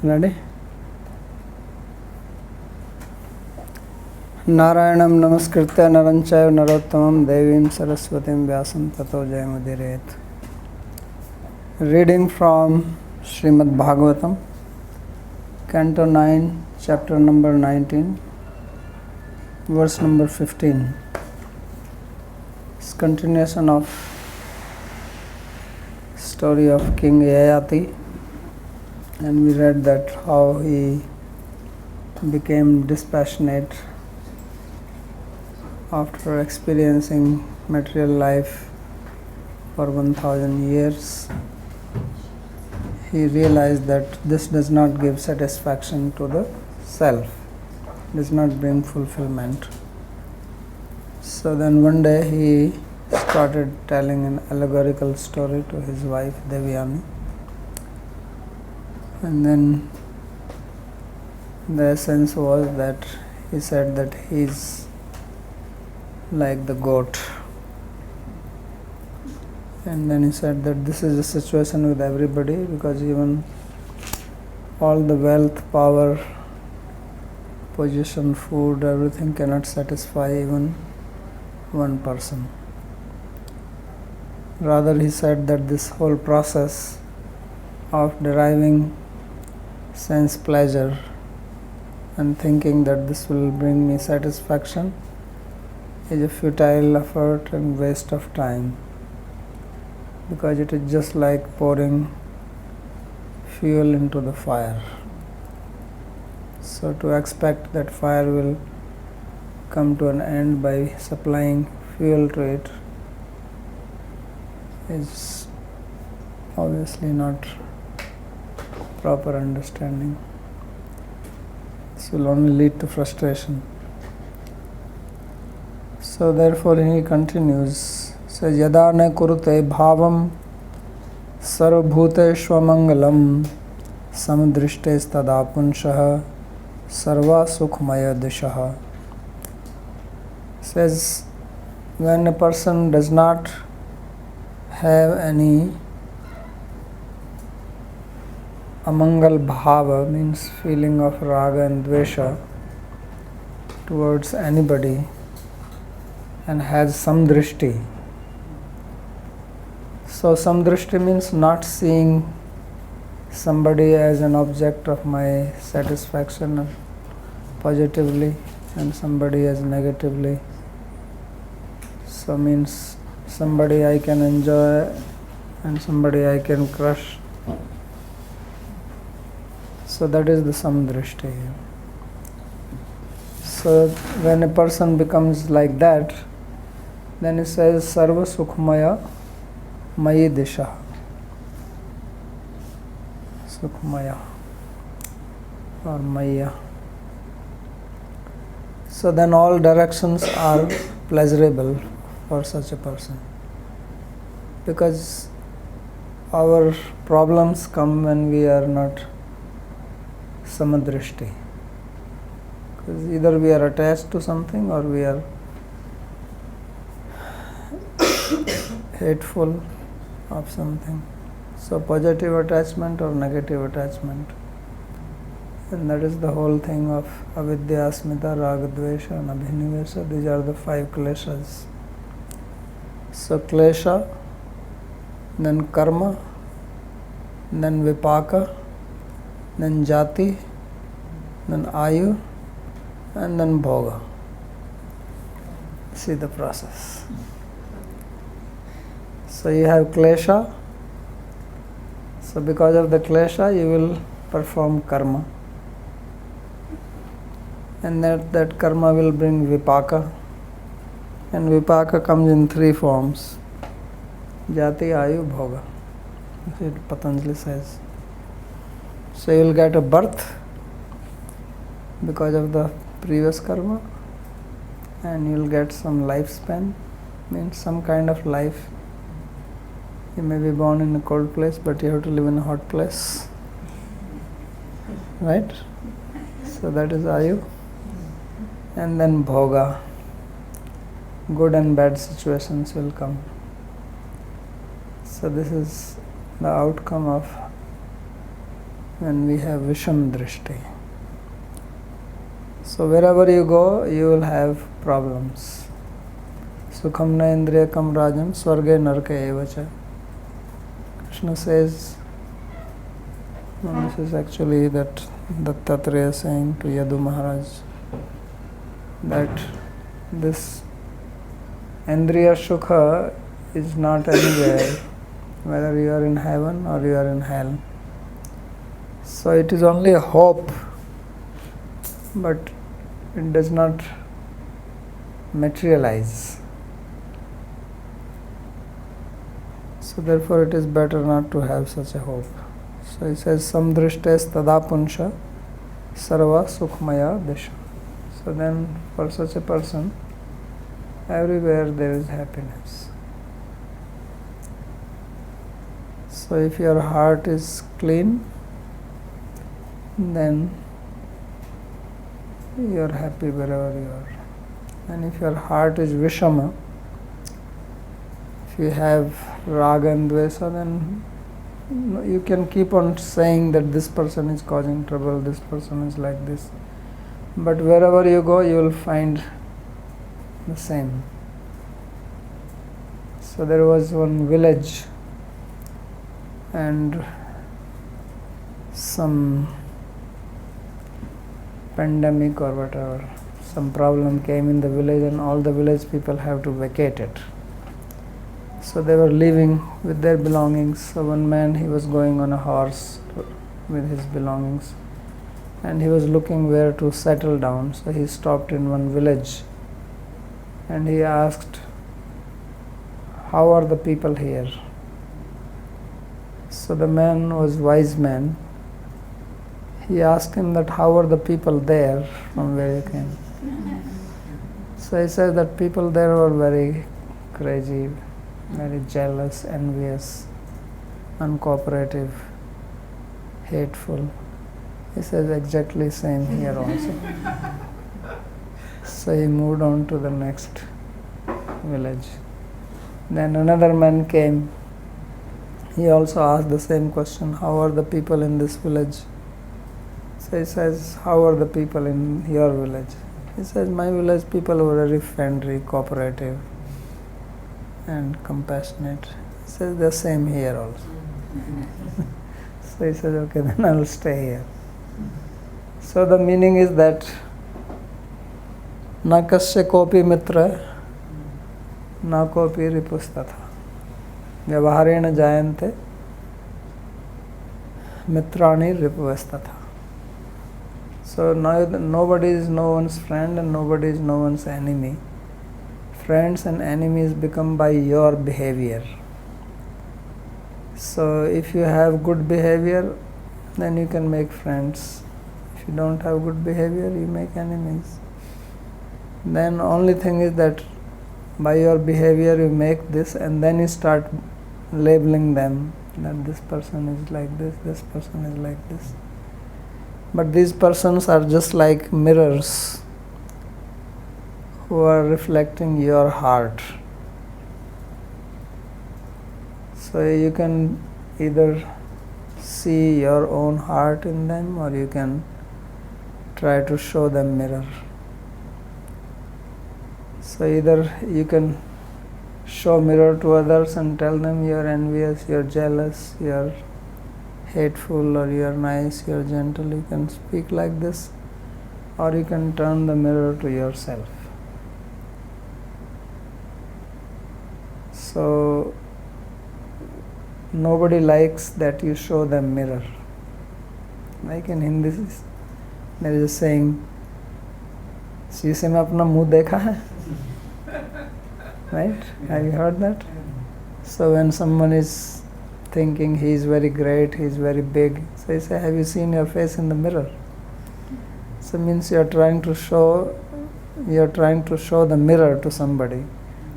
Ready? Narayanam namaskritya naram chaiva narottamam devim saraswatim vyasam tato jayamudiret. Reading from Srimad Bhagavatam, Canto 9, chapter number 19, verse number 15. It's continuation of story of King Yayati, and we read that how he became dispassionate after experiencing material life for 1000 years. He realized that this does not give satisfaction to the self, does not bring fulfillment. So then one day he started telling an allegorical story to his wife Devyani, and then the essence was that he said that he is like the goat, and then he said that this is the situation with everybody, because even all the wealth, power, position, food, everything cannot satisfy even one person. Rather, he said that this whole process of deriving sense pleasure and thinking that this will bring me satisfaction is a futile effort and waste of time, because it is just like pouring fuel into the fire. So to expect that fire will come to an end by supplying fuel to it is obviously not proper understanding. This will only lead to frustration. So therefore he continues, says, Yada ne kurute bhavam sarvabhuteshvamangalam samdrishtes tada punshah sarva sukhmaya dishah. Says, when a person does not have any amangal bhava, means feeling of raga and dvesha towards anybody, and has samdrishti. So samdrishti means not seeing somebody as an object of my satisfaction positively and somebody as negatively. So means somebody I can enjoy and somebody I can crush. So that is the samdrishti. So when a person becomes like that, then it says sarva sukhmaya mayi disha. Sukhmaya or maya. So then all directions are pleasurable for such a person, because our problems come when we are not samadrishti. Because either we are attached to something or we are hateful of something. So positive attachment or negative attachment. And that is the whole thing of avidya, asmita, raga, dvesha and abhinivesha. These are the 5 kleshas. So klesha, then karma, then vipaka, then jati, then ayu, and then bhoga. See the process. So you have klesha. So because of the klesha you will perform karma, and that karma will bring vipaka, and vipaka comes in 3 forms: jati, ayu, bhoga. Patanjali says. So you will get a birth because of the previous karma, and you will get some lifespan, means some kind of life. You may be born in a cold place, but you have to live in a hot place, right? So that is ayu. And then bhoga, good and bad situations will come. So this is the outcome of when we have Visham Drishti. So wherever you go, you will have problems. Sukham na indriyakam rajam swarge narke evacha. Krishna says, this is actually that Dattatreya saying to Yadu Maharaj, that this Indriya Sukha is not anywhere, whether you are in heaven or you are in hell. So it is only a hope, but it does not materialize. So therefore it is better not to have such a hope. So he says, Samdrishtes tadapunsha sarva sukhmaya desha. So then for such a person, everywhere there is happiness. So if your heart is clean, then you are happy wherever you are. And if your heart is vishama, if you have raga and dvesa, then you can keep on saying that this person is causing trouble, this person is like this. But wherever you go, you will find the same. So there was one village, and some pandemic or whatever, some problem came in the village, and all the village people have to vacate it. So they were leaving with their belongings. So one man, he was going on a horse with his belongings, and he was looking where to settle down. So he stopped in one village, and he asked, how are the people here? So the man was wise man. He asked him that how are the people there from where you came? So he said that people there were very crazy, very jealous, envious, uncooperative, hateful. He says exactly same here also. So he moved on to the next village. Then another man came. He also asked the same question, how are the people in this village? So he says, how are the people in your village? He says, my village people were very friendly, cooperative, and compassionate. He says, the same here also. So he says, okay, then I will stay here. So the meaning is that na kasya kopi mitra, na kopi ripustatha. Vyavaharena jayante mitrani ripuvastatha. So nobody is no one's friend and nobody is no one's enemy. Friends and enemies become by your behavior. So if you have good behavior, then you can make friends. If you don't have good behavior, you make enemies. Then only thing is that by your behavior you make this, and then you start labeling them, that this person is like this person is like this. But these persons are just like mirrors who are reflecting your heart. So you can either see your own heart in them, or you can try to show them mirror. So either you can show mirror to others and tell them you are envious, you are jealous, you are hateful, or you are nice, you are gentle. You can speak like this, or you can turn the mirror to yourself. So nobody likes that you show them mirror. Like in Hindi, there is a saying, शीशे में अपना मुंह देखा है? Right? Have you heard that? So when someone is thinking he is very great, he is very big, so you say, have you seen your face in the mirror? So it means you are trying to show the mirror to somebody.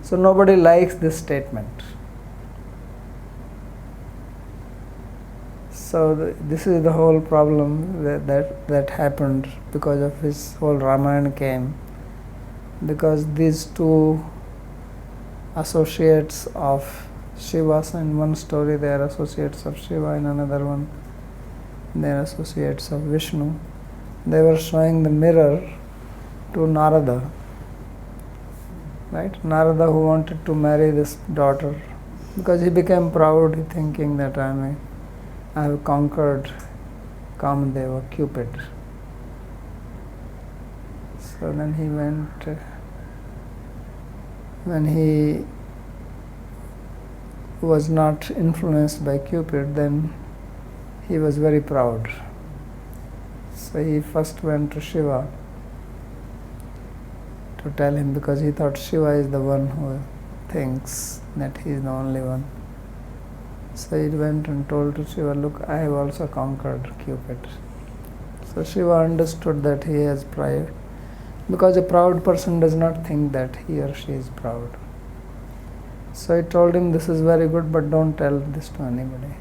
So nobody likes this statement. So this is the whole problem that happened because of his whole Ramayana came. Because these two associates of Shiva, in one story they are associates of Shiva, in another one They're associates of Vishnu. They were showing the mirror to Narada. Right? Narada, who wanted to marry this daughter, because he became proud, thinking that I have conquered Kamadeva, Cupid. So then he went, when he was not influenced by Cupid, then he was very proud. So he first went to Shiva to tell him, because he thought Shiva is the one who thinks that he is the only one. So he went and told to Shiva, look, I have also conquered Cupid. So Shiva understood that he has pride, because a proud person does not think that he or she is proud. So he told him, this is very good, but don't tell this to anybody.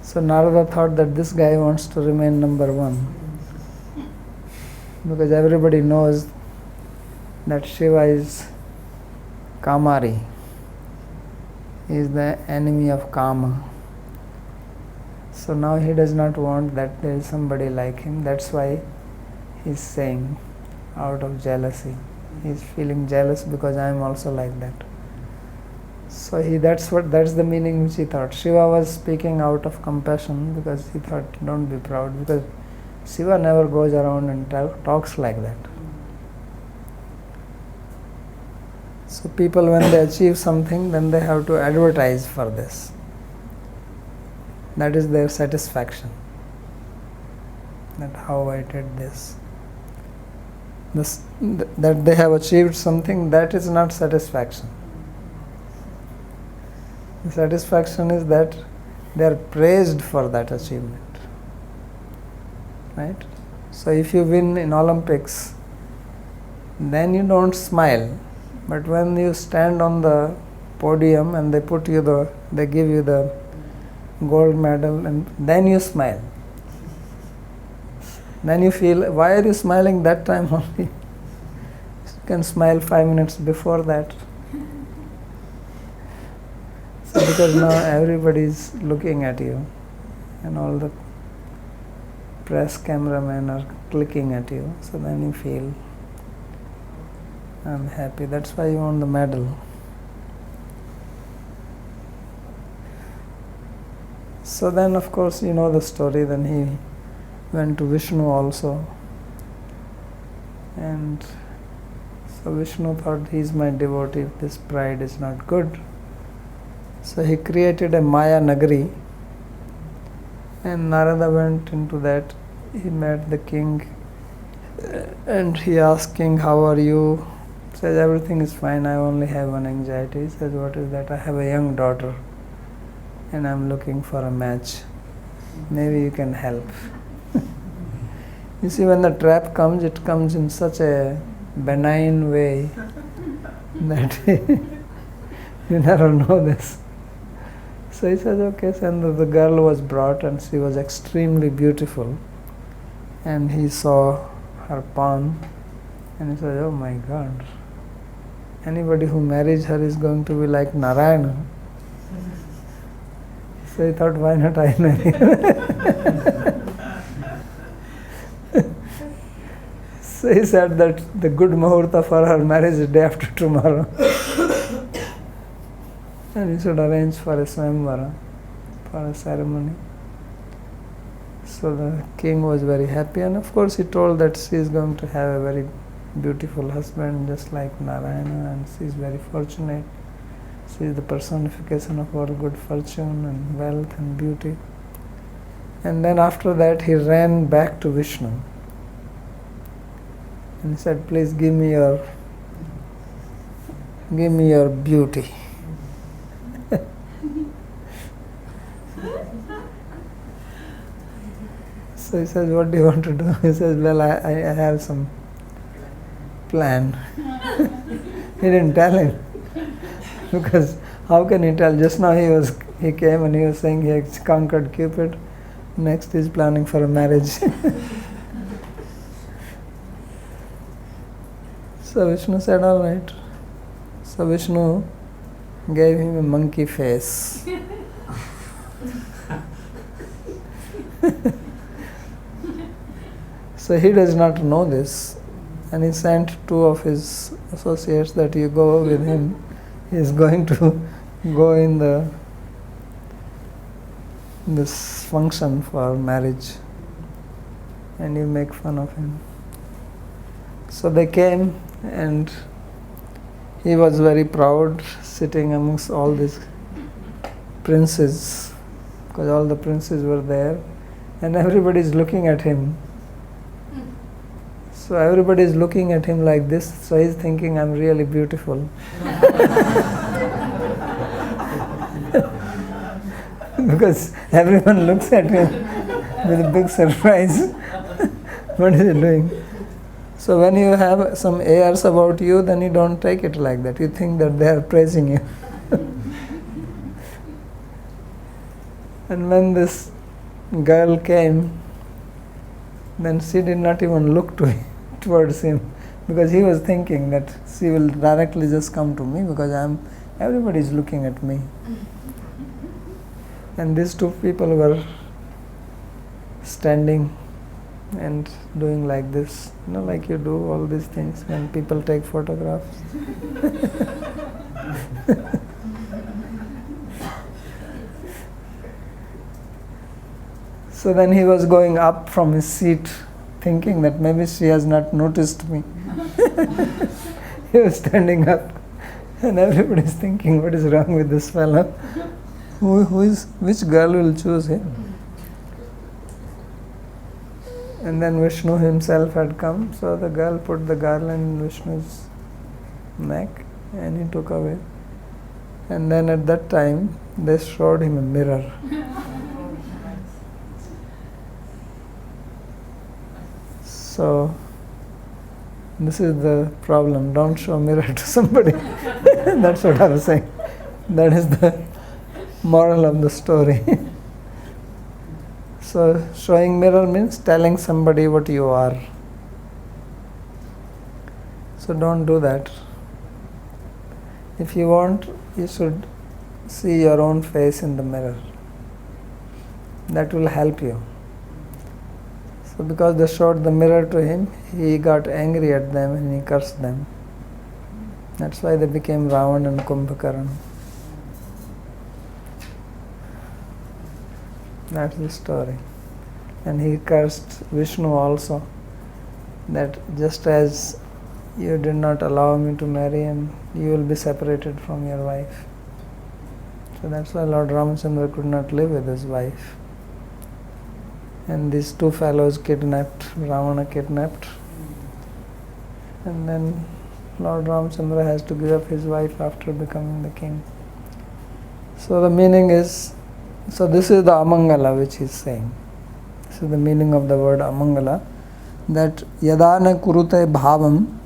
So Narada thought that this guy wants to remain number one, because everybody knows that Shiva is Kamari. He is the enemy of Kama. So now he does not want that there is somebody like him. That's why he is saying, out of jealousy. He is feeling jealous because I am also like that. So that's the meaning which he thought. Shiva was speaking out of compassion, because he thought, don't be proud, because Shiva never goes around and talks like that. So people, when they achieve something, then they have to advertise for this. That is their satisfaction. That how I did this. That they have achieved something, that is not satisfaction. The satisfaction is that they are praised for that achievement. Right? So if you win in Olympics, then you don't smile. But when you stand on the podium and they give you the gold medal, and then you smile. Then you feel, why are you smiling that time only? You can smile 5 minutes before that. So because now everybody is looking at you, and all the press cameramen are clicking at you, so then you feel, I'm happy. That's why you won the medal. So then, of course, you know the story. Then he went to Vishnu also. And so Vishnu thought, he is my devotee, this pride is not good. So he created a Maya Nagari. And Narada went into that. He met the king. And he asked king, how are you? Says, everything is fine, I only have one anxiety. He says, what is that? I have a young daughter and I'm looking for a match. Maybe you can help. You see, when the trap comes, it comes in such a benign way that you never know this. So he says, okay, and the girl was brought and she was extremely beautiful. And he saw her palm and he said, oh my God, anybody who marries her is going to be like Narayana. So he thought, why not I marry her? So he said that the good muhurta for her marriage is day after tomorrow. And he should arrange for a swayamvara, for a ceremony. So the king was very happy, and of course he told that she is going to have a very beautiful husband just like Narayana, and she is very fortunate. She is the personification of our good fortune and wealth and beauty. And then after that he ran back to Vishnu and said, please give me your beauty. So he says, what do you want to do? He says, well, I have some plan. He didn't tell him. Because how can he tell? Just now he came and he was saying he has conquered Cupid. Next he's planning for a marriage. So Vishnu said, all right. So Vishnu gave him a monkey face. So he does not know this, and he sent two of his associates that you go with him. He is going to go in this function for marriage, and you make fun of him. So they came, and he was very proud, sitting amongst all these princes, because all the princes were there, and everybody is looking at him. So everybody is looking at him like this, so he's thinking, I'm really beautiful. Because everyone looks at him with a big surprise. What is he doing? So when you have some airs about you, then you don't take it like that. You think that they are praising you. And when this girl came, then she did not even look towards him, because he was thinking that she will directly just come to me because everybody is looking at me. And these two people were standing and doing like this, like you do all these things when people take photographs. So then he was going up from his seat, thinking that maybe she has not noticed me. He was standing up, and everybody is thinking, what is wrong with this fellow? Which girl will choose him? And then Vishnu himself had come, so the girl put the garland in Vishnu's neck, and he took away. And then at that time, they showed him a mirror. So, this is the problem. Don't show mirror to somebody. That's what I was saying. That is the moral of the story. So, showing mirror means telling somebody what you are. So, don't do that. If you want, you should see your own face in the mirror. That will help you. So because they showed the mirror to him, he got angry at them and he cursed them. That's why they became Ravan and Kumbhakarna. That's the story. And he cursed Vishnu also, that just as you did not allow me to marry, and you will be separated from your wife. So that's why Lord Ramachandra could not live with his wife. And these two fellows kidnapped, Ravana kidnapped. And then Lord Ramachandra has to give up his wife after becoming the king. So the meaning is, so this is the Amangala which he is saying. This is the meaning of the word Amangala, that yadana kurute bhavam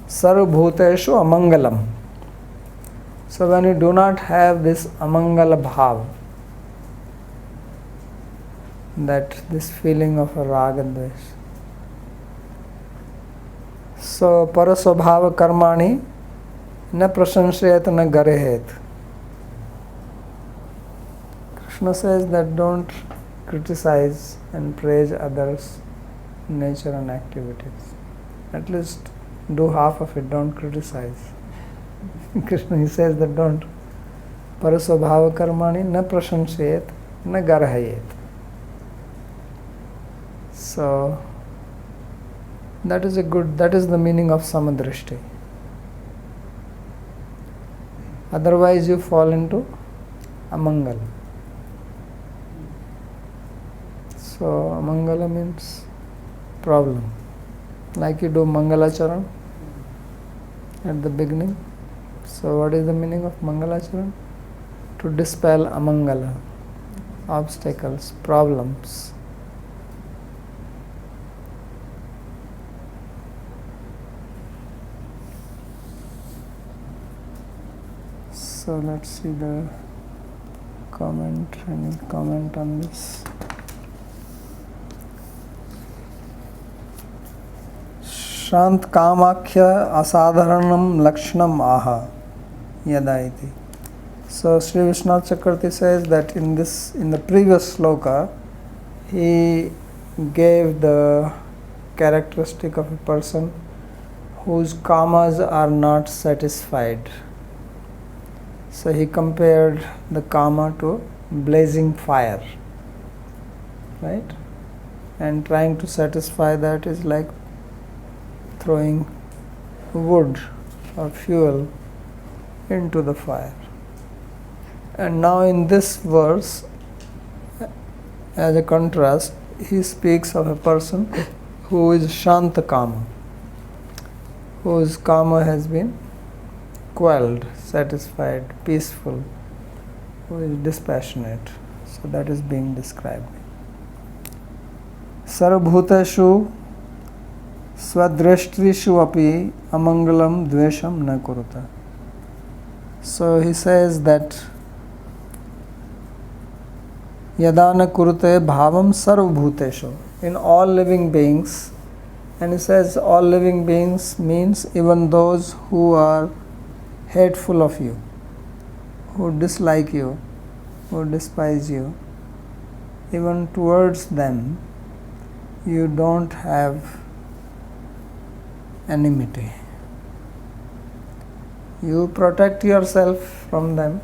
sarvabhuteshu amangalam. So when you do not have this amangala bhav, that this feeling of a raga and dvesh. So parasvabhava karmani na prasansyet na garehet. Krishna says that don't criticize and praise others' nature and activities. At least do half of it, don't criticize. Krishna, he says that don't. Parasvabhava karmani na prasansyet na garhayet. So that is the meaning of samadrishti. Otherwise you fall into amangala. So amangala means problem. Like you do mangalacharan at the beginning. So what is the meaning of mangalacharan? To dispel amangala, obstacles, problems. So let's see the comment. Any comment on this? Shant Kamakhya Asadharanam Lakshanam Aha Yada iti. So Sri Vishwanath Chakravarti says that in the previous sloka, he gave the characteristic of a person whose kamas are not satisfied. So he compared the kama to blazing fire, right? And trying to satisfy that is like throwing wood or fuel into the fire. And now in this verse, as a contrast, he speaks of a person who is Shanta Kama, whose Kama has been quelled, satisfied, peaceful, who is dispassionate. So that is being described. Sarvabhuteshu swadrishtrishu api amangalam dvesham na kuruta. So he says that Yadana kurute bhavam sarvabhuteshu, in all living beings. And he says all living beings means even those who are hateful of you, who dislike you, who despise you, even towards them you don't have enmity. You protect yourself from them,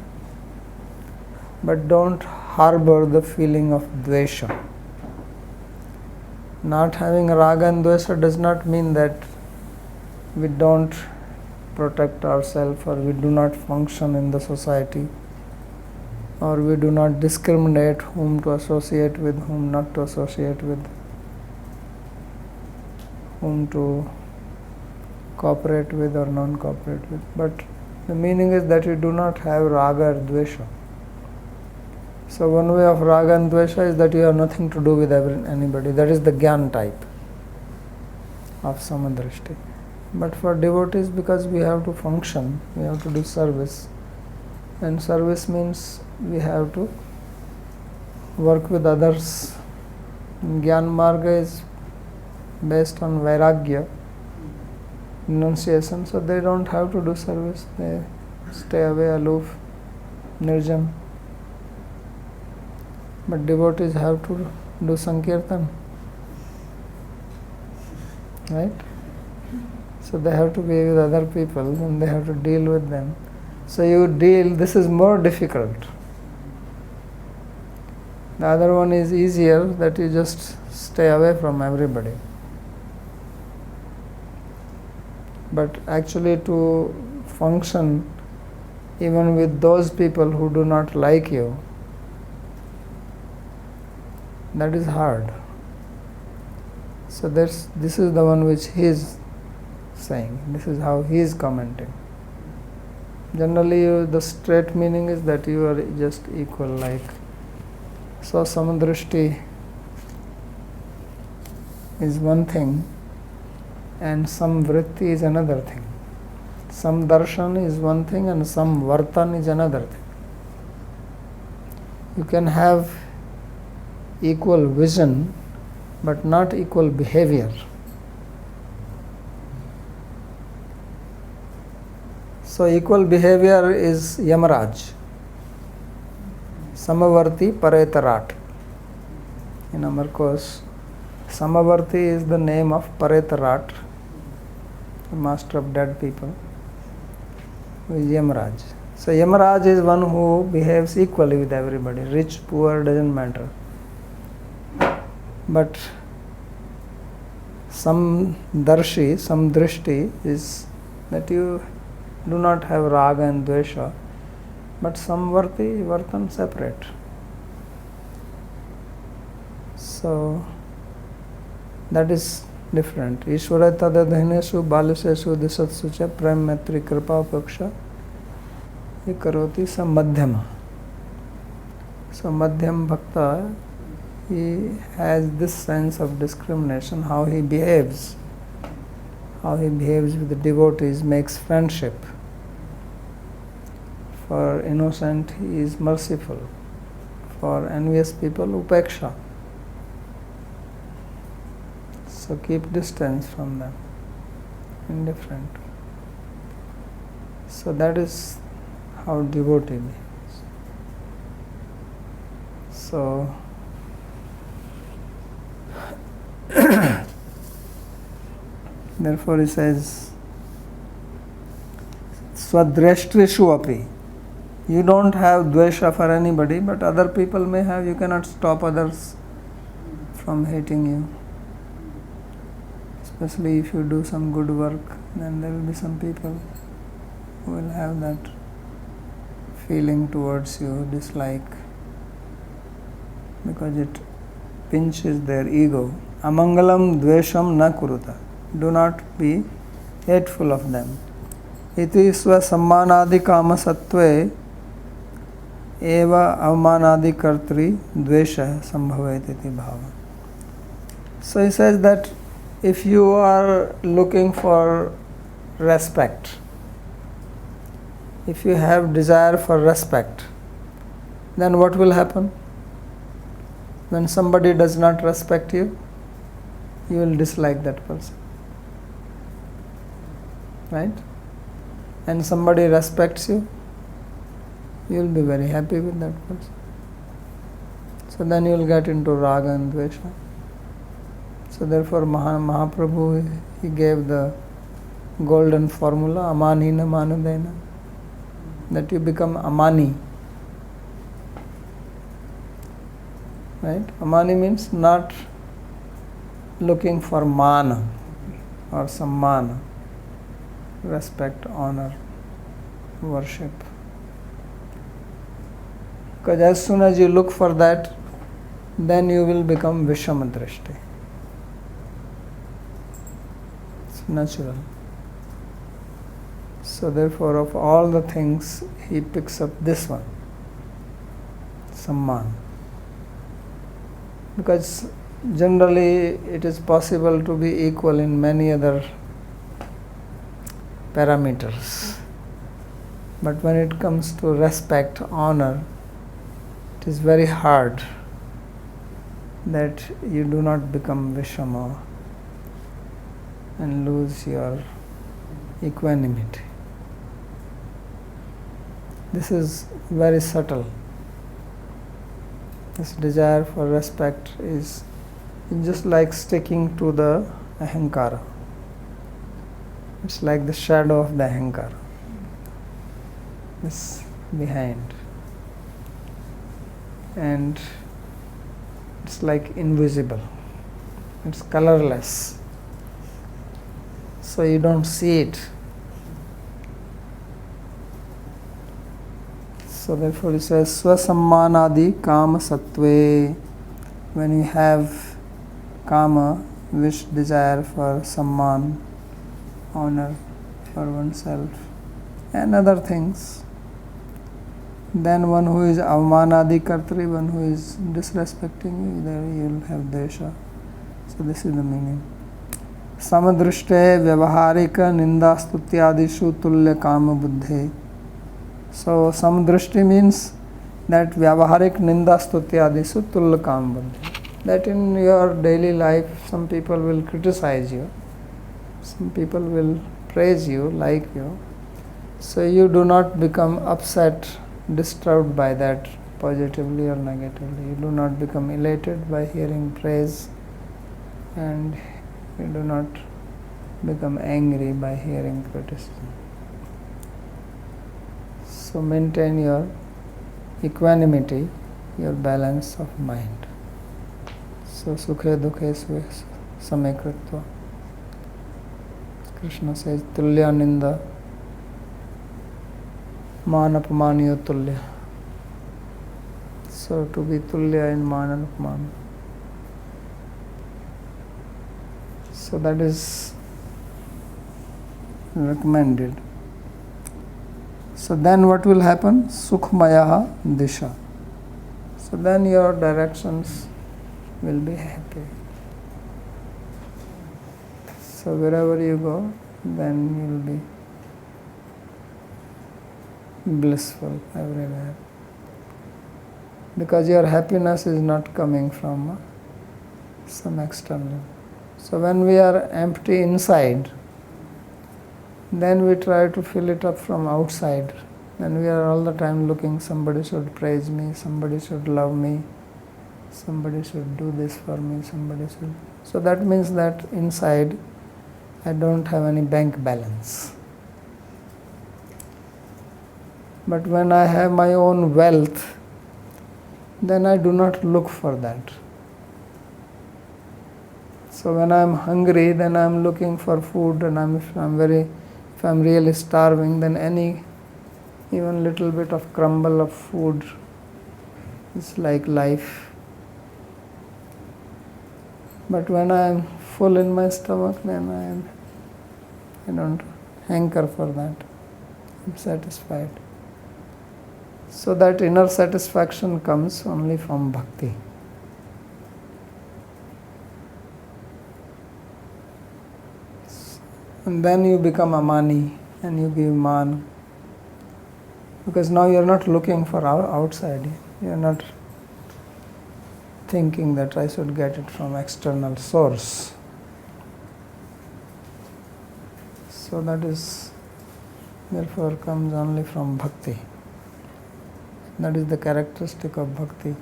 but don't harbor the feeling of dvesha. Not having raga and dvesha does not mean that we don't protect ourselves, or we do not function in the society, or we do not discriminate whom to associate with, whom not to associate with, whom to cooperate with or non-cooperate with. But the meaning is that you do not have raga or dvesha. So one way of raga and dvesha is that you have nothing to do with anybody. That is the Gyan type of Samadrishti. But for devotees, because we have to function, we have to do service, and service means we have to work with others. Gyan Marga is based on Vairagya, renunciation, so they don't have to do service. They stay away, aloof, nirjan. But devotees have to do Sankirtan, right? So they have to be with other people and they have to deal with them. So you deal, this is more difficult. The other one is easier, that you just stay away from everybody. But actually to function even with those people who do not like you, that is hard. So this is the one which he is saying. This is how he is commenting. Generally, the straight meaning is that you are just equal, like so samadrishti is one thing and samvritti is another thing. Some darshan is one thing and some vartan is another thing. You can have equal vision but not equal behavior. So equal behavior is Yamaraj, Samavarti Paretarat. In our course, Samavarti is the name of Paretarat, the master of dead people, who is Yamaraj. So Yamaraj is one who behaves equally with everybody, rich, poor, doesn't matter. But some darshi, some drishti is that you do not have raga and dvesha, but samvarti, vartan separate. So that is different. Ishvara tadadhineshu baluseshu disatsu cha prem maitri kripa paksha karoti sa madhyama. So madhyam bhakta, he has this sense of discrimination, how he behaves with the devotees, makes friendship. For innocent, he is merciful. For envious people, upeksha. So keep distance from them, indifferent. So that is how devotee behaves. So Therefore he says, Swadreshtrishu api. You don't have dvesha for anybody, but other people may have. You cannot stop others from hating you. Especially if you do some good work, then there will be some people who will have that feeling towards you, dislike, because it pinches their ego. Amangalam dvesham na kuruta. Do not be hateful of them. Iti swa sammanadi kama sattve eva avmanadi kartri dvesha sambhavet iti bhava. So he says that if you are looking for respect, if you have desire for respect, then what will happen? When somebody does not respect you, you will dislike that person. Right? And somebody respects you, you will be very happy with that person. So then you will get into raga and dvesha. So therefore Mahaprabhu, he gave the golden formula, amanina manadena, that you become amani. Right? Amani means not looking for mana or sammana, respect, honor, worship. Because as soon as you look for that, then you will become Vishamadrishti. It's natural. So therefore, of all the things, he picks up this one, Samman. Because generally it is possible to be equal in many other parameters. But when it comes to respect, honor, it is very hard that you do not become Vishama and lose your equanimity. This is very subtle. This desire for respect is just like sticking to the ahankara. It's like the shadow of the ahankara. It's behind. And it's like invisible. It's colorless. So you don't see it. So therefore it says swasammanadi kama sattve. When you have kama, wish, desire for samman, honor for oneself and other things, then one who is avmanadi kartri, one who is disrespecting you, there you will have desha. So this is the meaning. Samadrishte vyavaharika ninda stutyadishu tulya kama buddhe. So samadrishti means that vyavaharik ninda stutyadishu tulya kama buddhe. That in your daily life some people will criticize you, some people will praise you, like you. So you do not become upset, disturbed by that positively or negatively. You do not become elated by hearing praise, and you do not become angry by hearing criticism. So maintain your equanimity, your balance of mind. So sukhe dukhe samekritva. Krishna says tulya ninda manapamaniyo tulya. So to be tulya in manapamana. So that is recommended. So then what will happen? Sukhmayaha disha. So then your directions will be happy. So wherever you go, then you will be blissful everywhere. Because your happiness is not coming from some external. So when we are empty inside, then we try to fill it up from outside. Then we are all the time looking, somebody should praise me, somebody should love me, somebody should do this for me, somebody should. So that means that inside I don't have any bank balance. But when I have my own wealth, then I do not look for that. So when I am hungry, then I am looking for food, and if I'm really starving, then even little bit of crumble of food is like life. But when I am full in my stomach, then I don't hanker for that. I'm satisfied. So that inner satisfaction comes only from bhakti. And then you become a mani and you give man. Because now you are not looking for outside. You are not thinking that I should get it from external source. So that is, therefore, comes only from bhakti. That is the characteristic of bhakti,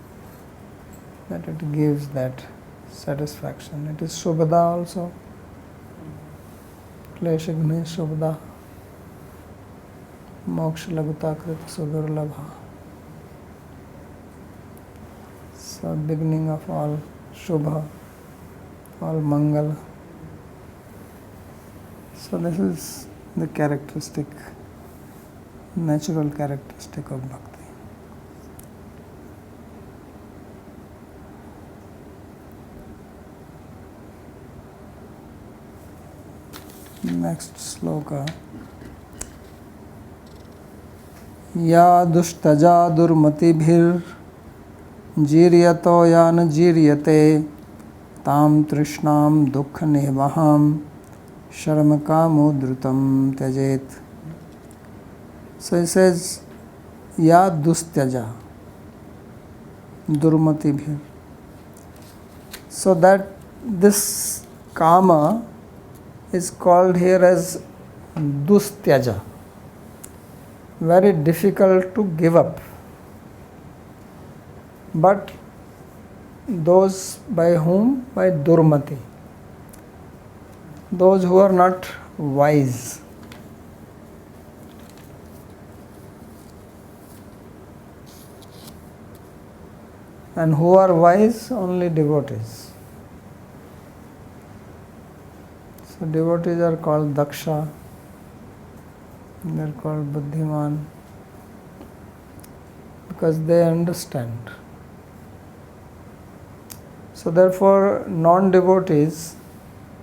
that it gives that satisfaction. It is Shubhada also. Kleshigni Shubhada. Moksha Laghuta Krita Sudurlabha. So beginning of all Shubha, all Mangala. So this is the characteristic, natural characteristic of bhakti. Next sloka. Ya dushtaja durmatibhir jiryato ya na jiryate tam trishnam dukha nevaham sharmakamo dhrutam tyajet. So he says, Ya dustyaja durmatibhir. So that this kama is called here as dustyaja. Very difficult to give up. But those by whom? By durmati. Those who are not wise. And who are wise? Only devotees. So devotees are called daksha. They are called buddhiman because they understand. So therefore, non-devotees,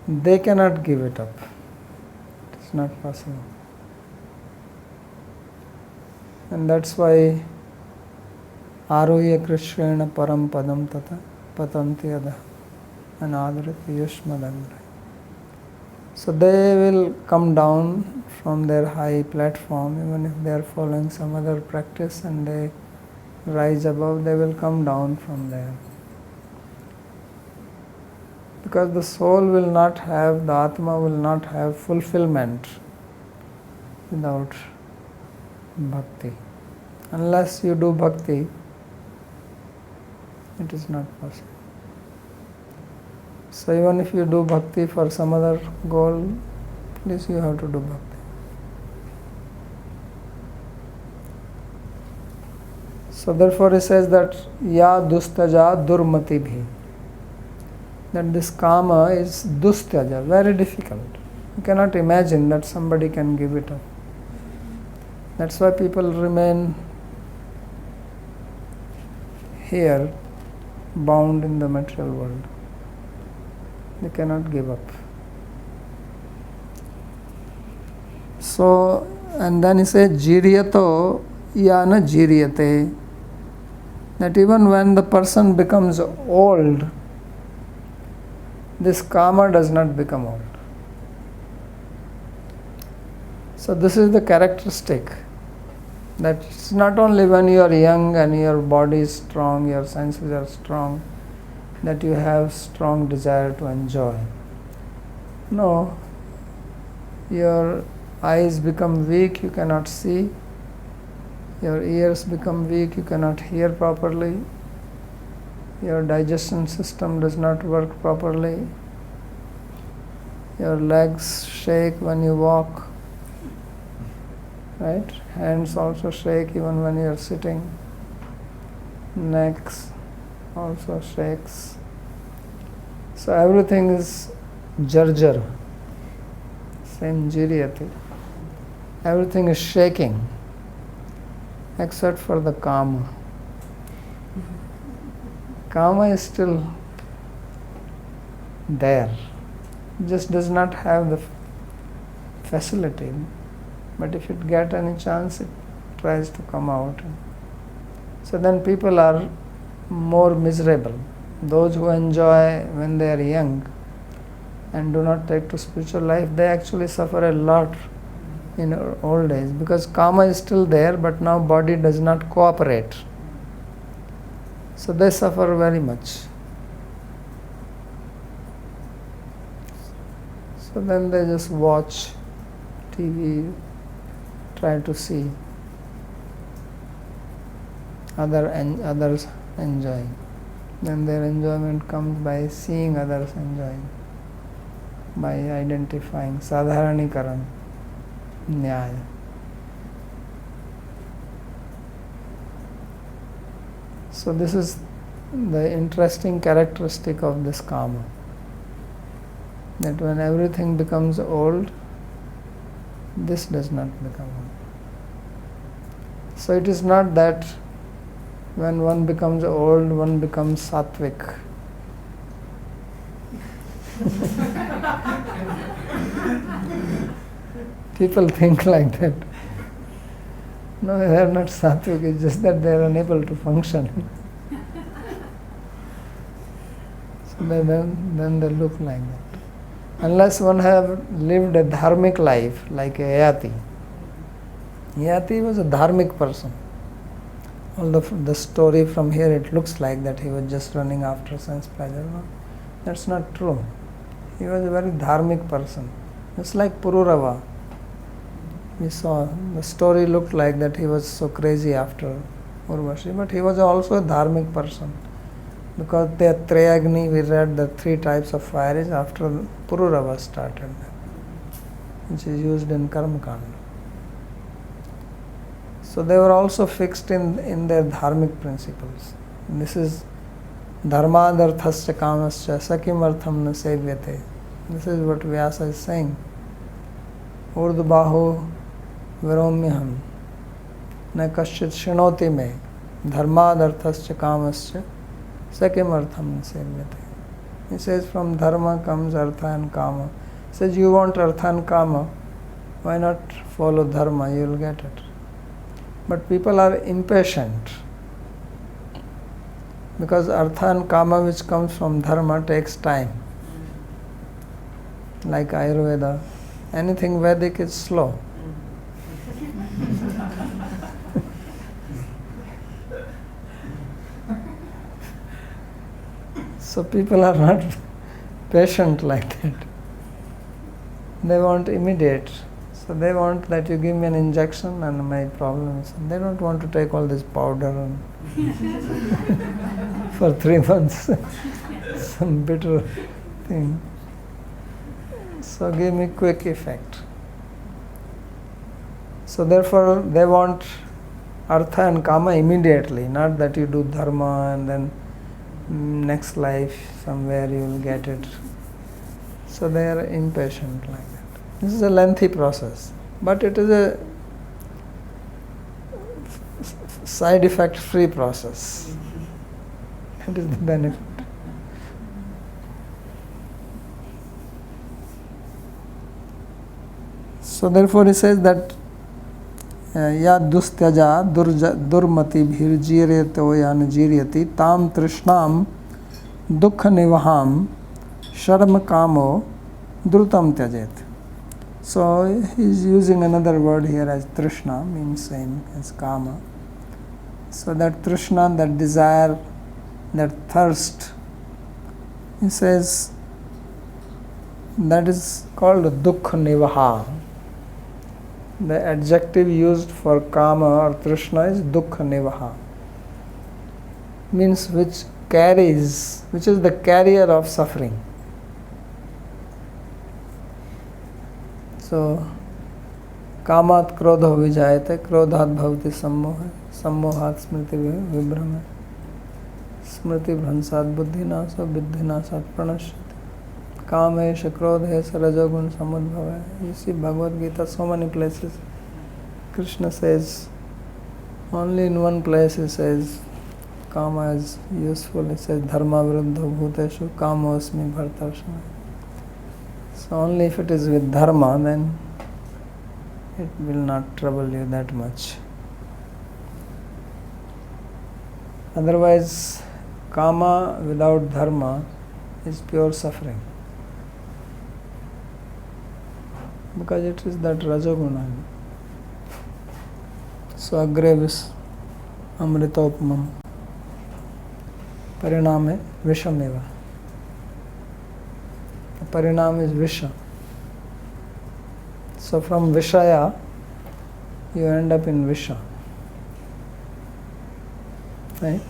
they cannot give it up. It is not possible. And that's why Arohya Krishrena param padam tata patanti adha anadarit yushmadandra. So they will come down from their high platform, even if they are following some other practice and they rise above, they will come down from there. Because the soul will not have, the Atma will not have fulfillment without bhakti. Unless you do bhakti, it is not possible. So even if you do bhakti for some other goal, at least you have to do bhakti. So therefore he says that ya dustaja durmatibhi. That this kama is dustyaja, very difficult. You cannot imagine that somebody can give it up. That's why people remain here, bound in the material world. They cannot give up. So, and then he says, jiryato yana jiryate. That even when the person becomes old, this kama does not become old. So this is the characteristic. That it's not only when you are young and your body is strong, your senses are strong, that you have strong desire to enjoy. No, your eyes become weak, you cannot see. Your ears become weak, you cannot hear properly. your digestion system does not work properly, your legs shake when you walk, right? Hands also shake even when you are sitting, necks also shakes. So everything is jarjar, same jiryati. Everything is shaking except for the kama. Kama is still there, just does not have the facility. But if it gets any chance, it tries to come out. So then people are more miserable. Those who enjoy when they are young and do not take to spiritual life, they actually suffer a lot in old age, because karma is still there, but now body does not cooperate. So they suffer very much. So then they just watch TV, try to see others enjoying. Then their enjoyment comes by seeing others enjoying, by identifying, sadharanikaran, nyaya. So this is the interesting characteristic of this karma, that when everything becomes old, this does not become old. So it is not that when one becomes old, one becomes sattvic. People think like that. No, they are not sattvic, it's just that they are unable to function. So then they look like that. Unless one have lived a dharmic life, like a Yati. Yati was a dharmic person. Although the story from here, it looks like that he was just running after sense pleasure. No, that's not true. He was a very dharmic person. Just like Pururava. We saw, the story looked like that he was so crazy after Urvashi, but he was also a dharmic person. Because the Trayagni, we read the 3 types of fire is after Pururava started, which is used in Karma Kanda. So they were also fixed in their dharmic principles. And this is dharmadarthasya kamasya sakimartham na sevyate. This is what Vyasa is saying. Urdhbahu viromyaham na kaschit shinoti me dharmadarthasya kamasya sakimartham na sevyate. He says from dharma comes artha and kama. He says you want artha and kama, why not follow dharma, you will get it. But people are impatient, because artha and kama which comes from dharma takes time. Like Ayurveda, anything Vedic is slow. So people are not patient like that. They want immediate. So they want that you give me an injection and my problem is. They don't want to take all this powder and for 3 months, some bitter thing. So give me quick effect. So therefore they want artha and kama immediately, not that you do dharma and then next life somewhere you will get it. So they are impatient like that. This is a lengthy process, but it is a side effect free process. That is the benefit. So therefore he says that ya dustyaja durmati bhirjiryato yanajiryati tam trishnam dukha nivaham sharma kamo drutam tyajet. So he is using another word here as trishna, means same as kama. So that trishna, that desire, that thirst, he says that is called dukha nivaha. The adjective used for kama or trishna is dukha nivaha, means which carries, which is the carrier of suffering. So, कामात् क्रोधो विजायते, क्रोधात् भवति सम्मोहः, सम्मोहात् स्मृति विभ्रमः, स्मृति भ्रंशात् बुद्धिनाशो, बुद्धिनाशात् प्रणश्यति, कामेश क्रोधेश रजोगुण समुद्भवः. You see Bhagavad Gita, so many places Krishna says, only in one place he says kama is useful. He says dharma viruddho bhuteshu kamosmi bhartarshana. So only if it is with dharma, then it will not trouble you that much. Otherwise, kama without dharma is pure suffering, because it is that rajoguna. So agrevis amritopamam pariname vishameva. The parinam is visha. So from vishaya you end up in visha, right?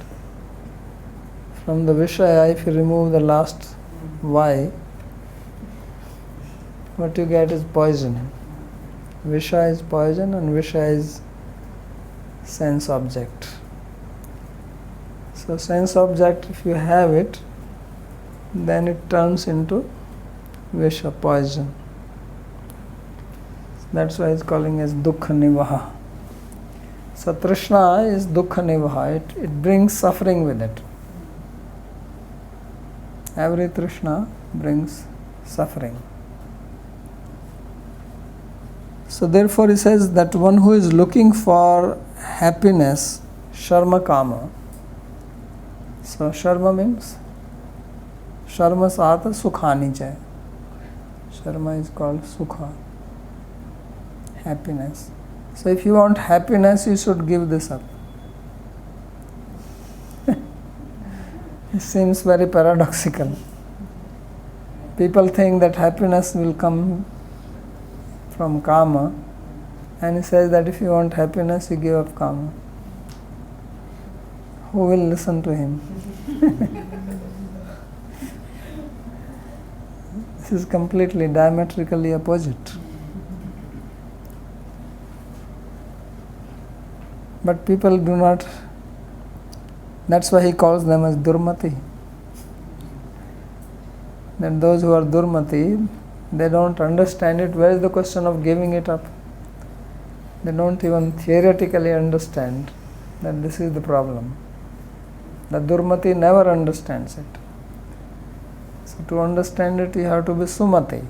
From the vishaya, if you remove the last y, what you get is poison. Visha is poison and visha is sense object. So sense object, if you have it, then it turns into visha, poison. That's why it's calling as dukkha nivaha. So trishna is dukkha nivaha. It brings suffering with it. Every trishna brings suffering. So therefore he says that one who is looking for happiness, sharma kama. So sharma means sharma sata sukhani jai. Sharma is called sukha, happiness. So if you want happiness, you should give this up. It seems very paradoxical. People think that happiness will come from kama, and he says that if you want happiness, you give up kama. Who will listen to him? This is completely diametrically opposite. But people do not. That's why he calls them as durmati. That those who are durmati, they don't understand it. Where is the question of giving it up? They don't even theoretically understand that this is the problem. The durmati never understands it. So to understand it, you have to be sumati.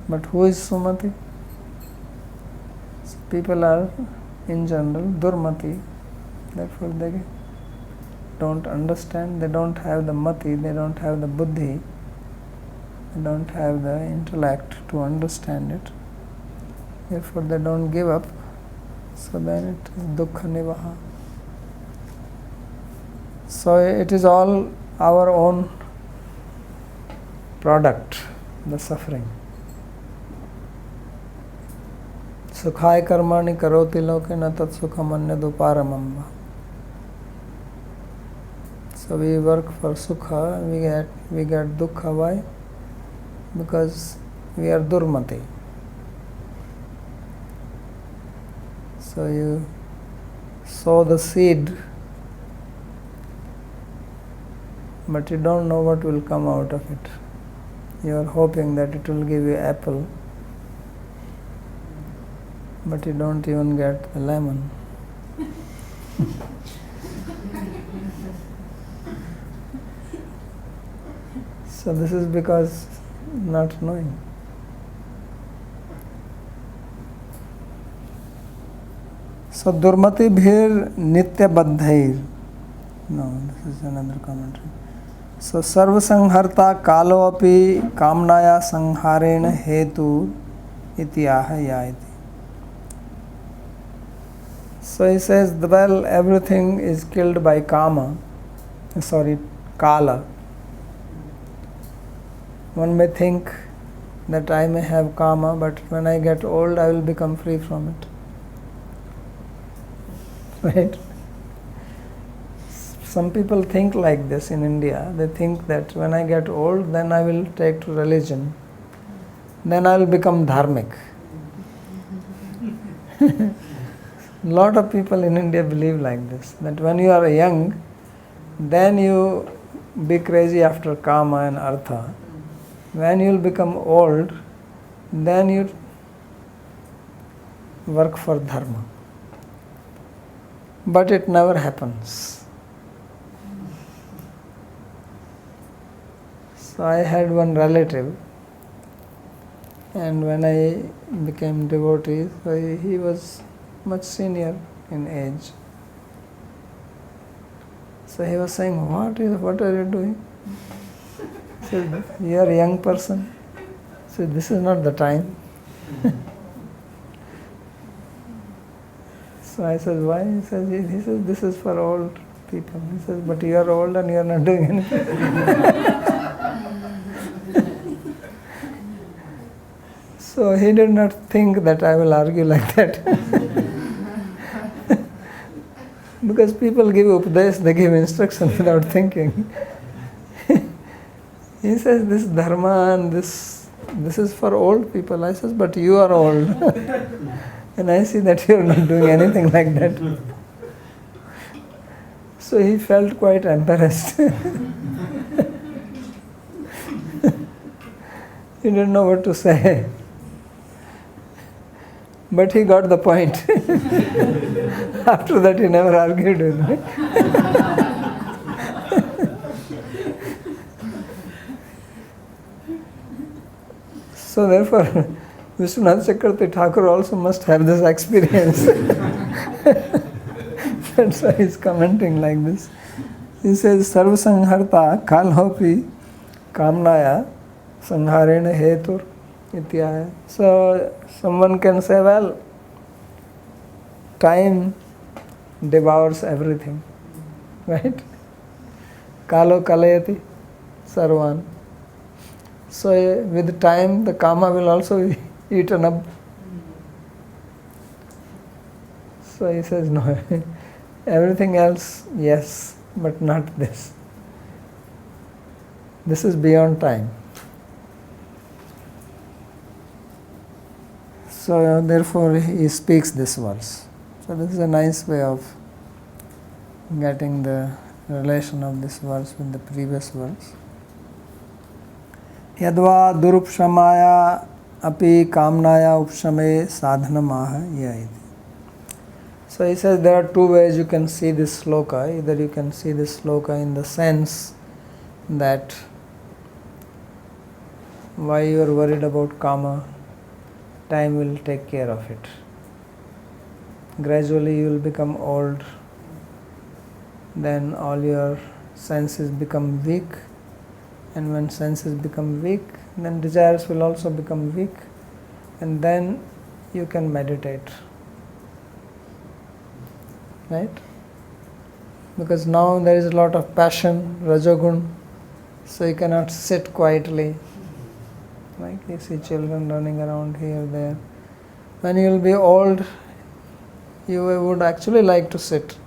But who is sumati? So people are in general durmati. Therefore they don't understand, they don't have the mati, they don't have the buddhi, they don't have the intellect to understand it. Therefore they don't give up. So then it is dukkha nivaha. So it is all our own product, the suffering. Sukhaya karmani karoti loke na tat sukham anyadu paramam va. So we work for sukha, we get dukkha. Why? Because we are durmati. So you sow the seed, but you don't know what will come out of it. You are hoping that it will give you apple, but you don't even get the lemon. So this is because not knowing. So durmati bhir nitya baddhair. No, this is another commentary. So sarva sangharta kalo api kamnaya sangharena hetu ityaha yayati. So he says, well, everything is killed by kala. One may think that I may have kama, but when I get old, I will become free from it. Right? some people think like this in India. They think that when I get old, then I will take to religion. Then I will become dharmic. Lot of people in India believe like this, that when you are young, then you be crazy after kama and artha. When you will become old, then you work for dharma. But it never happens. So I had one relative, and when I became devotee, so he was much senior in age. So he was saying, what are you doing? I said, you are a young person. I said, this is not the time. So I said, why? He says, this is for old people. He says, but you are old and you are not doing anything. So he did not think that I will argue like that. Because people give upadesh, they give instruction without thinking. He says, this dharma and this is for old people. I says, but you are old. And I see that you are not doing anything like that. So he felt quite embarrassed. He didn't know what to say. But he got the point. After that he never argued with me. So therefore, Vishwanath Chakravarti Thakur also must have this experience. That's why he's commenting like this. He says, Sarva Sangharta Kalhopi Kamnaya Sangharena Hetur Ityaya. So someone can say, well, time devours everything, right? Kalo kalayati sarvan. So with time the kama will also be eaten up. So he says, no, everything else, yes, but not this. This is beyond time. So therefore he speaks this verse. So this is a nice way of getting the relation of this verse with the previous verse. Yadva durupshamaya api kamnaya upshame sadhanamaha yaiti. So he says there are two ways you can see this sloka. Either you can see this sloka in the sense that why you are worried about kama, time will take care of it. Gradually you will become old, then all your senses become weak, and when senses become weak, then desires will also become weak, and then you can meditate. Right? Because now there is a lot of passion, rajogun, so you cannot sit quietly. Like you see children running around here, there. When you will be old, you would actually like to sit,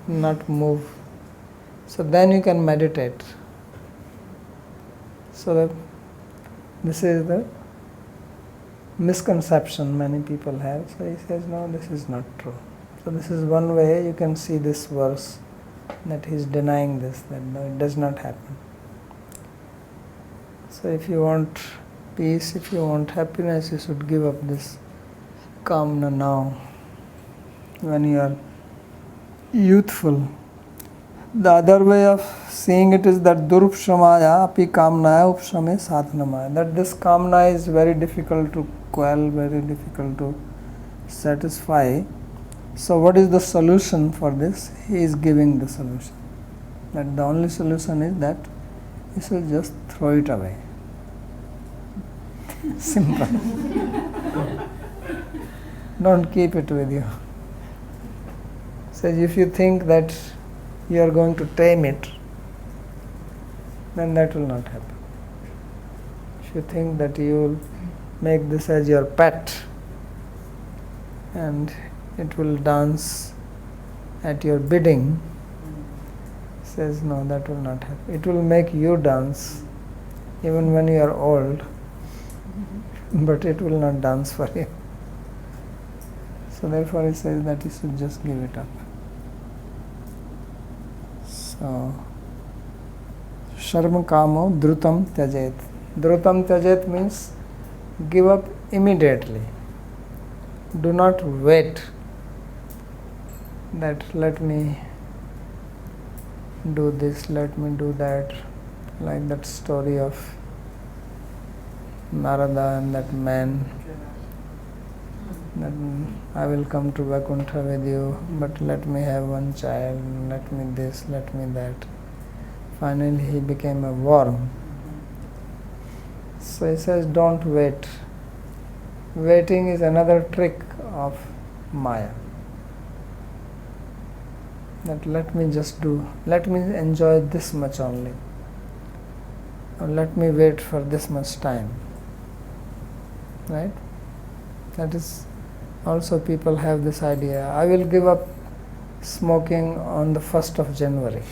not move. So then you can meditate. So that this is the misconception many people have. So he says, no, this is not true. So this is one way you can see this verse, that he is denying this, that no, it does not happen. So if you want peace, if you want happiness, you should give up this kamna now, when you are youthful. The other way of seeing it is that durupshamaya api kamnaya upshame sadhanamaya. That this kamna is very difficult to quell, very difficult to satisfy. So what is the solution for this? He is giving the solution. That the only solution is that you should just throw it away. Simple. Don't keep it with you. So if you think that you are going to tame it, then that will not happen. If you think that you will make this as your pet and it will dance at your bidding, says, no, that will not happen. It will make you dance even when you are old, but it will not dance for you. So therefore he says that you should just give it up. So, Sharma kamo drutam tyajet. Drutam tyajet means give up immediately. Do not wait that let me do this, let me do that, like that story of Narada and that man, that I will come to Vaikuntha with you, but let me have one child, let me this, let me that. Finally he became a worm. So he says, don't wait. Waiting is another trick of Maya. That let me just do, let me enjoy this much only, or let me wait for this much time. Right? That is also people have this idea, I will give up smoking on the 1st of January.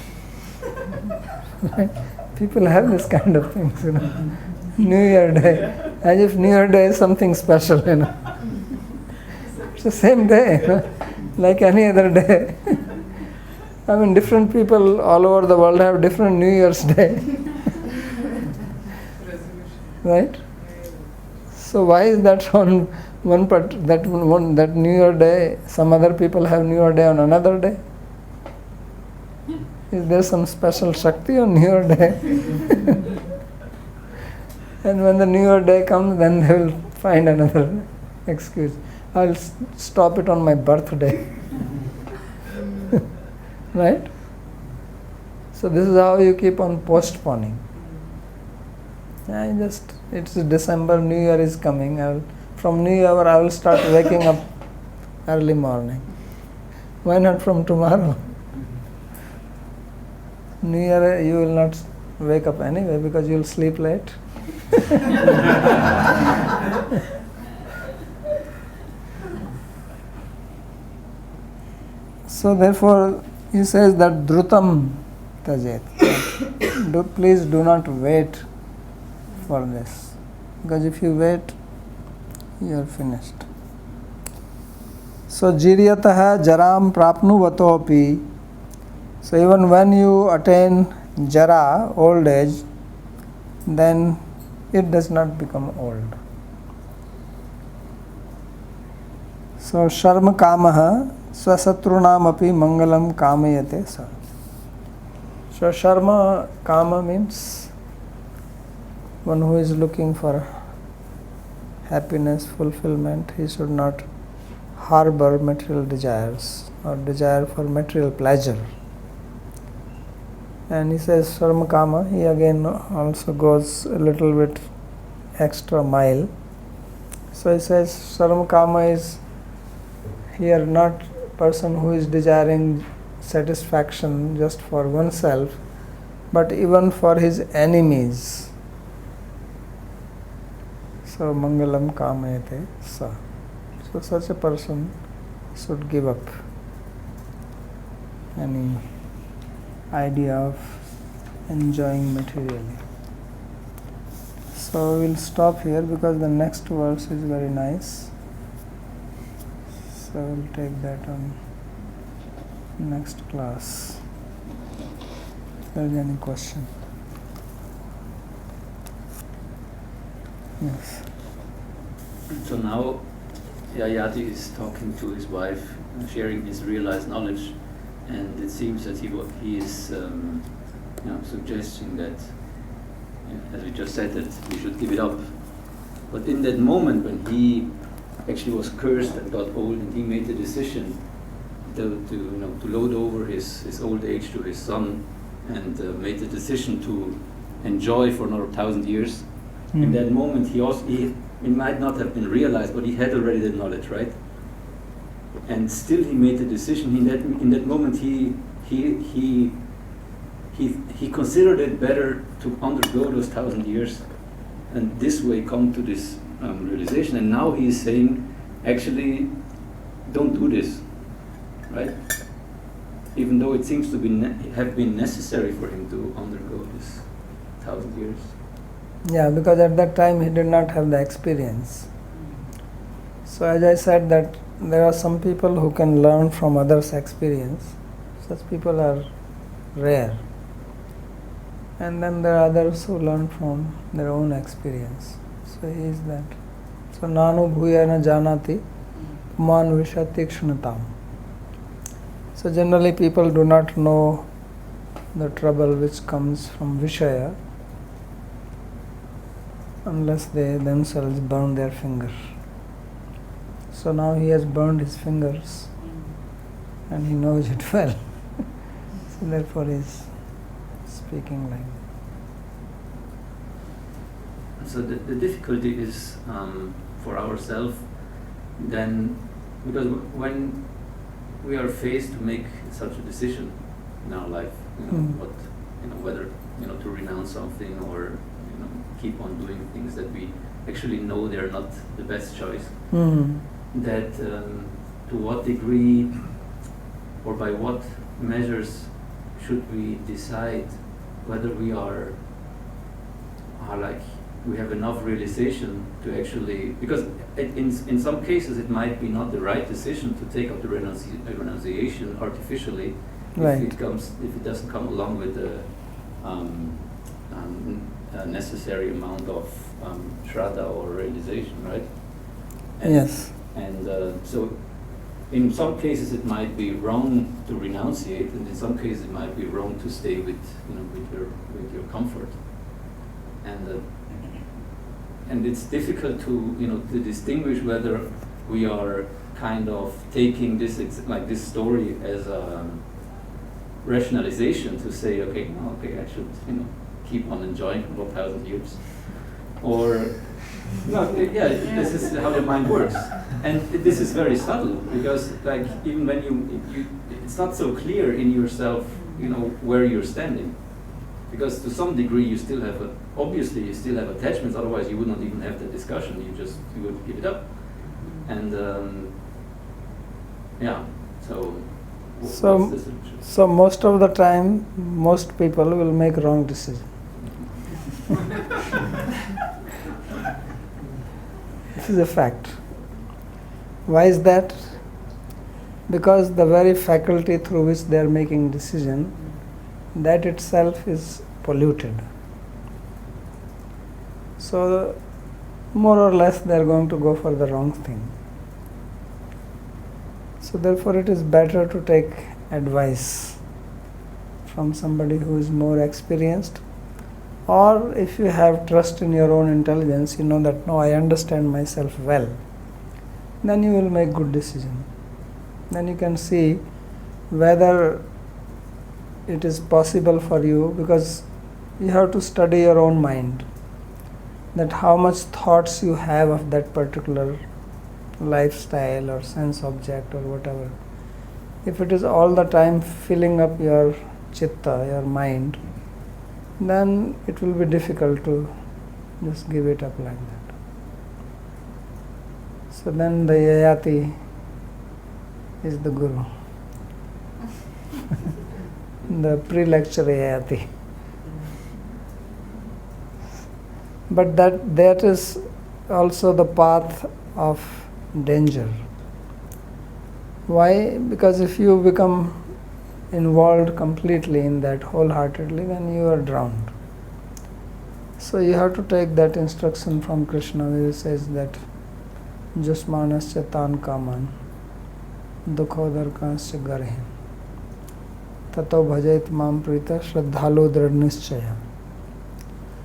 Right? People have this kind of things, New Year Day, as if New Year Day is something special, It's the same day, like any other day. I mean, different people all over the world have different New Year's Day. Right? So why is that on that New Year Day, some other people have New Year Day on another day? Is there some special Shakti on New Year Day? And when the New Year Day comes, then they will find another excuse. I'll stop it on my birthday. Right? So this is how you keep on postponing. It's December, New Year is coming. From New Year I will start waking up early morning. Why not from tomorrow? New Year you will not wake up anyway because you will sleep late. So therefore he says that drutam tajet. Please do not wait for this, because if you wait, you are finished. So jiryataha jaram prapnuvatopi. So even when you attain jara, old age, then it does not become old. So sharma kamaha swasatrunam api mangalam kamayate sa. So sharma kama means one who is looking for happiness, fulfillment. He should not harbor material desires or desire for material pleasure. And he says Sharma Kama, he again also goes a little bit extra mile. So he says Sharma Kama is here not person who is desiring satisfaction just for oneself, but even for his enemies. So Mangalam Kamayate Sa. So such a person should give up any idea of enjoying materially. So we'll stop here because the next verse is very nice. So we'll take that on next class. If there is any question. Yes. So now Yayati is talking to his wife, sharing his realized knowledge, and it seems that he is suggesting that, as we just said, that we should give it up. But in that moment when he actually was cursed and got old, and he made the decision to load over his old age to his son, and made the decision to enjoy for another 1,000 years. In that moment, it might not have been realized, but he had already the knowledge, right? And still, he made the decision. In that moment, he considered it better to undergo those 1,000 years, and this way come to this realization. And now he is saying, actually, don't do this, right? even though it seems to be have been necessary for him to undergo this 1,000 years. Yeah, because at that time he did not have the experience. So as I said that there are some people who can learn from others' experience. Such people are rare. And then there are others who learn from their own experience. So he is that. So nanu bhuyana janati man vishati kshanatam. So generally people do not know the trouble which comes from Vishaya unless they themselves burn their finger. So now he has burned his fingers and he knows it well. So therefore he is speaking like that. So the difficulty is for ourselves then, because when we are faced to make such a decision in our life, what, whether to renounce something or keep on doing things that we actually know they are not the best choice. That to what degree or by what measures should we decide whether we are like we have enough realization to actually, because in some cases it might be not the right decision to take up the renunciation artificially, right, if it doesn't come along with the necessary amount of shraddha or realization, right? Yes. And so in some cases it might be wrong to renunciate, and in some cases it might be wrong to stay with your comfort. And it's difficult to distinguish whether we are kind of taking this this story as a rationalization to say, okay, I should keep on enjoying for 1,000 years, or no, yeah, this is how the mind works, and this is very subtle because even when you it's not so clear in yourself, where you're standing, because to some degree you still have attachments. Otherwise, you would not even have the discussion. You would give it up, and yeah. So what's the solution? So most of the time, most people will make wrong decision. This is a fact. Why is that? Because the very faculty through which they are making decision, that itself is polluted. So more or less they are going to go for the wrong thing. So therefore it is better to take advice from somebody who is more experienced, or if you have trust in your own intelligence, that no, I understand myself well, then you will make good decision. Then you can see whether it is possible for you, because you have to study your own mind, that how much thoughts you have of that particular lifestyle or sense object or whatever. If it is all the time filling up your chitta, your mind, then it will be difficult to just give it up like that. So then the Yayati is the Guru. The pre-lecture Yayati. But that is also the path of danger. Why? Because if you become involved completely in that wholeheartedly, then you are drowned. So you have to take that instruction from Krishna, where he says that Jusmanasya tan kaman dukhodarkansya garhin tato bhajait mam prita shraddhalo drid nischaya.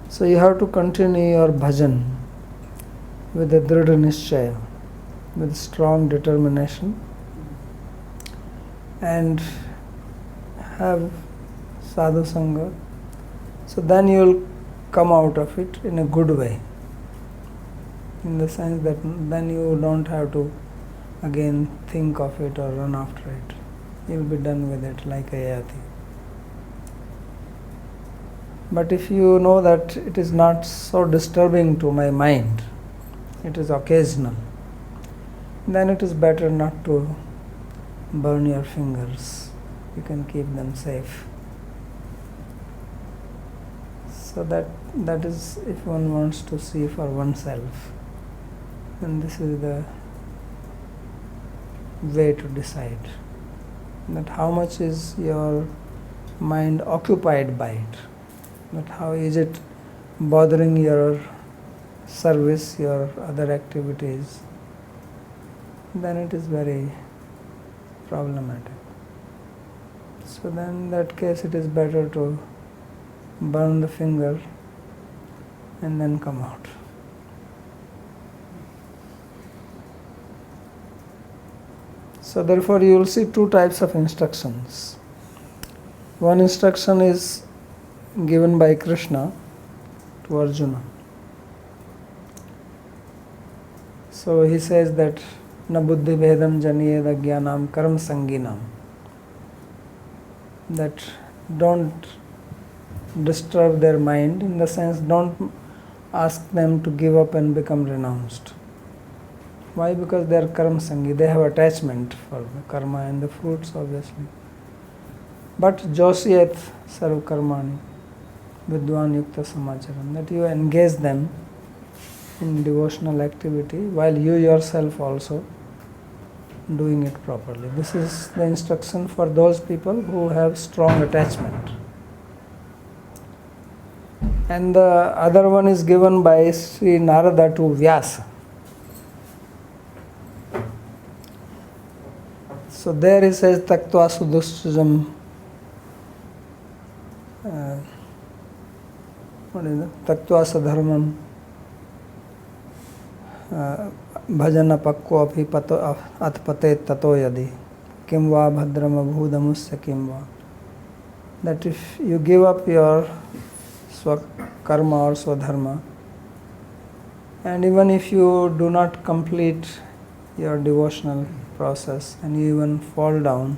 So you have to continue your bhajan with a drid nischaya, with strong determination, and have sadhu sangha. So then you will come out of it in a good way, in the sense that then you don't have to again think of it or run after it. You will be done with it like a yati. But if you know that it is not so disturbing to my mind, it is occasional, then it is better not to burn your fingers you can keep them safe. So that is, if one wants to see for oneself, then this is the way to decide that how much is your mind occupied by it, that how is it bothering your service, your other activities, then it is very problematic. So then in that case it is better to burn the finger and then come out. So therefore you will see two types of instructions. One instruction is given by Krishna to Arjuna. So he says that na buddhi bhedam janiyeda jnanam karma sanginam, that don't disturb their mind, in the sense don't ask them to give up and become renounced. Why? Because they are karma sangi, they have attachment for the karma and the fruits obviously. But josyet sarva karmani vidwan yukta samacharam, that you engage them in devotional activity while you yourself also doing it properly. This is the instruction for those people who have strong attachment. And the other one is given by Sri Narada to Vyasa. So there he says taktva sudussujam, what is it? Taktva sadharmam bhajana pakko api pato atpate tato yadi kim va bhadram abhudamusya kim va. That if you give up your karma or swadharma, and even if you do not complete your devotional process and you even fall down,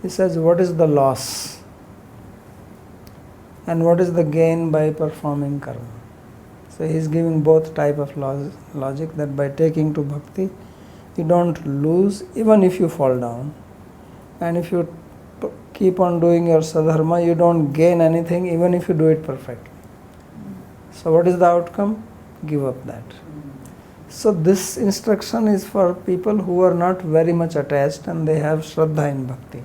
he says what is the loss and what is the gain by performing karma. So he is giving both type of logic, that by taking to bhakti you don't lose even if you fall down, and if you keep on doing your sadharma you don't gain anything even if you do it perfectly. So what is the outcome? Give up that. So this instruction is for people who are not very much attached and they have shraddha in bhakti.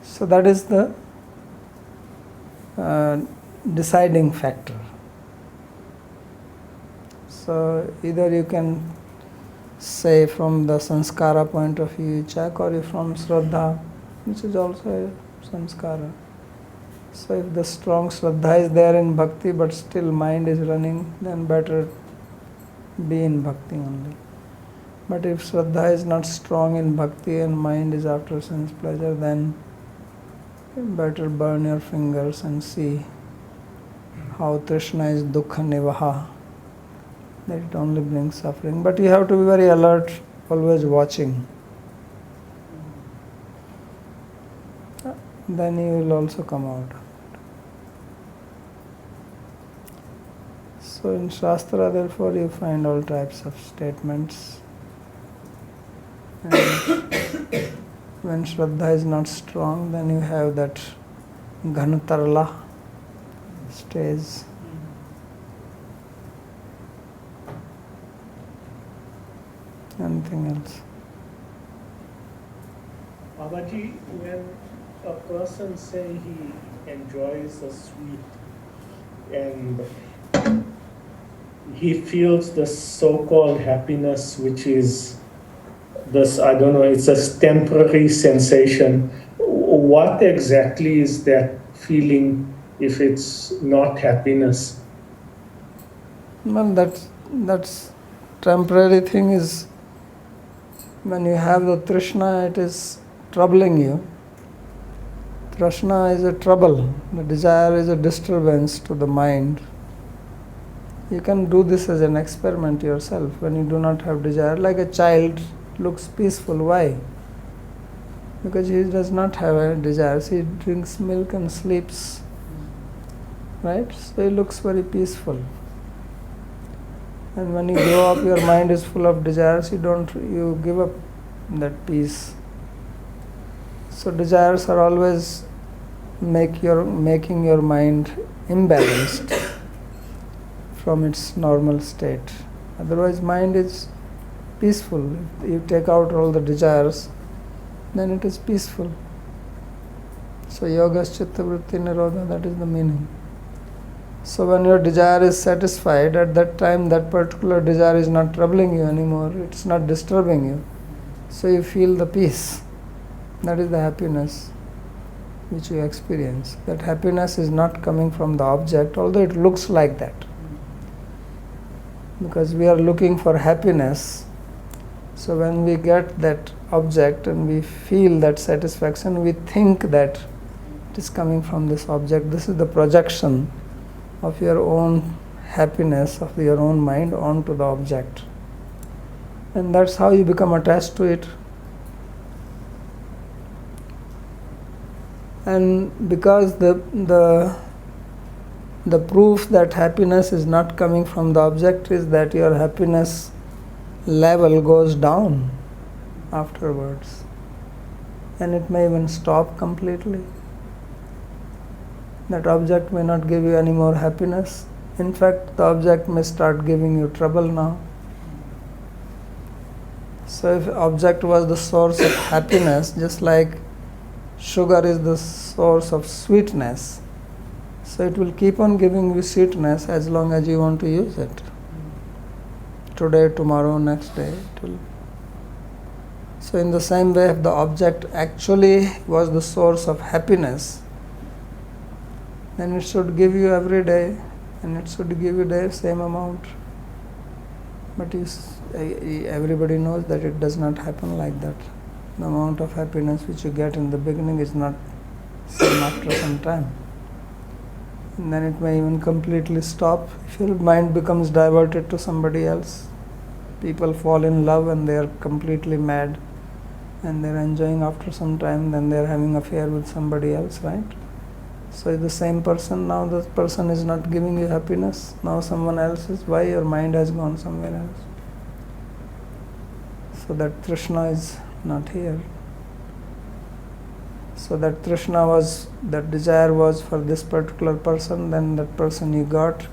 So that is the deciding factor. So either you can say from the sanskara point of view you check, or from shraddha, which is also a sanskara. So if the strong shraddha is there in bhakti but still mind is running, then better be in bhakti only. But if shraddha is not strong in bhakti and mind is after sense pleasure, then better burn your fingers and see how Trishna is dukkha nivaha, that it only brings suffering. But you have to be very alert, always watching. Then you will also come out. So in Shastra, therefore, you find all types of statements. And when Shraddha is not strong, then you have that Ghanatarla stage. Anything else? Babaji, when a person say he enjoys a sweet and he feels the so-called happiness, which is this, I don't know, it's a temporary sensation. What exactly is that feeling if it's not happiness? Well, that's temporary thing is when you have the Trishna, it is troubling you. Trishna is a trouble. The desire is a disturbance to the mind. You can do this as an experiment yourself when you do not have desire. Like a child looks peaceful. Why? Because he does not have a desire. He drinks milk and sleeps. Right? So he looks very peaceful. And when you grow up, your mind is full of desires. You give up that peace. So desires are always making your mind imbalanced from its normal state. Otherwise, mind is peaceful. If you take out all the desires, then it is peaceful. So yogas chitta vritti nirodha, that is the meaning. So when your desire is satisfied, at that time that particular desire is not troubling you anymore, it's not disturbing you. So you feel the peace. That is the happiness which you experience. That happiness is not coming from the object, although it looks like that. Because we are looking for happiness. So when we get that object and we feel that satisfaction, we think that it is coming from this object. This is the projection of your own happiness, of your own mind onto the object. And that's how you become attached to it. And because the proof that happiness is not coming from the object is that your happiness level goes down afterwards. And it may even stop completely. That object may not give you any more happiness. In fact, the object may start giving you trouble now. So if object was the source of happiness, just like sugar is the source of sweetness, so it will keep on giving you sweetness as long as you want to use it. Today, tomorrow, next day. So in the same way, if the object actually was the source of happiness, then it should give you every day, and it should give you the same amount. But everybody knows that it does not happen like that. The amount of happiness which you get in the beginning is not same after some time. And then it may even completely stop if your mind becomes diverted to somebody else. People fall in love and they are completely mad and they are enjoying after some time, then they are having an affair with somebody else, right? So the same person, now the person is not giving you happiness, now someone else is. Why? Your mind has gone somewhere else. So that Trishna is not here. So that Trishna was, that desire was for this particular person, then that person you got,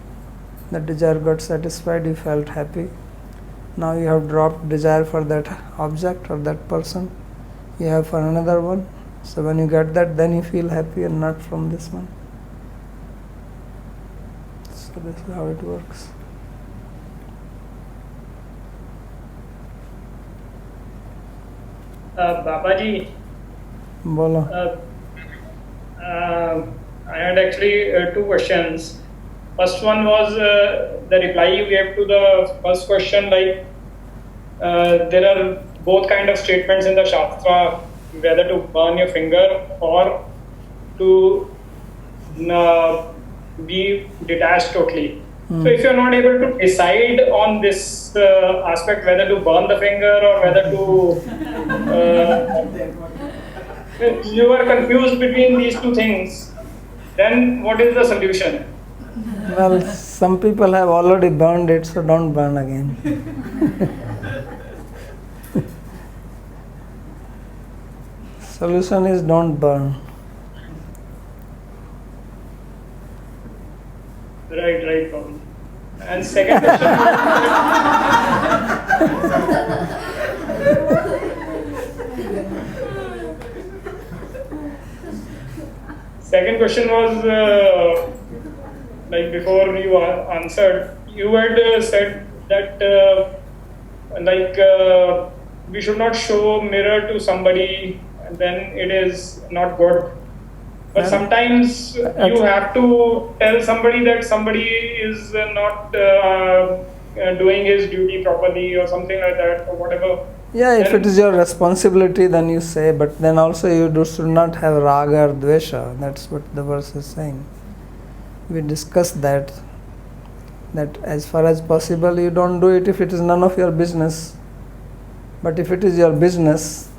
that desire got satisfied, you felt happy. Now you have dropped desire for that object or that person, you have for another one. So when you get that, then you feel happy and not from this one. So this is how it works. Babaji, Bolo. I had actually two questions. First one was the reply you gave to the first question, like there are both kind of statements in the Shastra, whether to burn your finger or to be detached totally. So if you're not able to decide on this aspect, whether to burn the finger or whether to you are confused between these two things, then what is the solution? Well, some people have already burned it, so don't burn again. Solution is don't burn. Right, Paul. And second question. Second question was like before you answered, you had said that we should not show mirror to somebody, and then it is not good. But sometimes you have to tell somebody that somebody is not doing his duty properly or something like that or whatever. Yeah, if it is your responsibility, then you say, but then also you should not have raga or dvesha. That's what the verse is saying. We discussed that as far as possible you don't do it if it is none of your business. But if it is your business,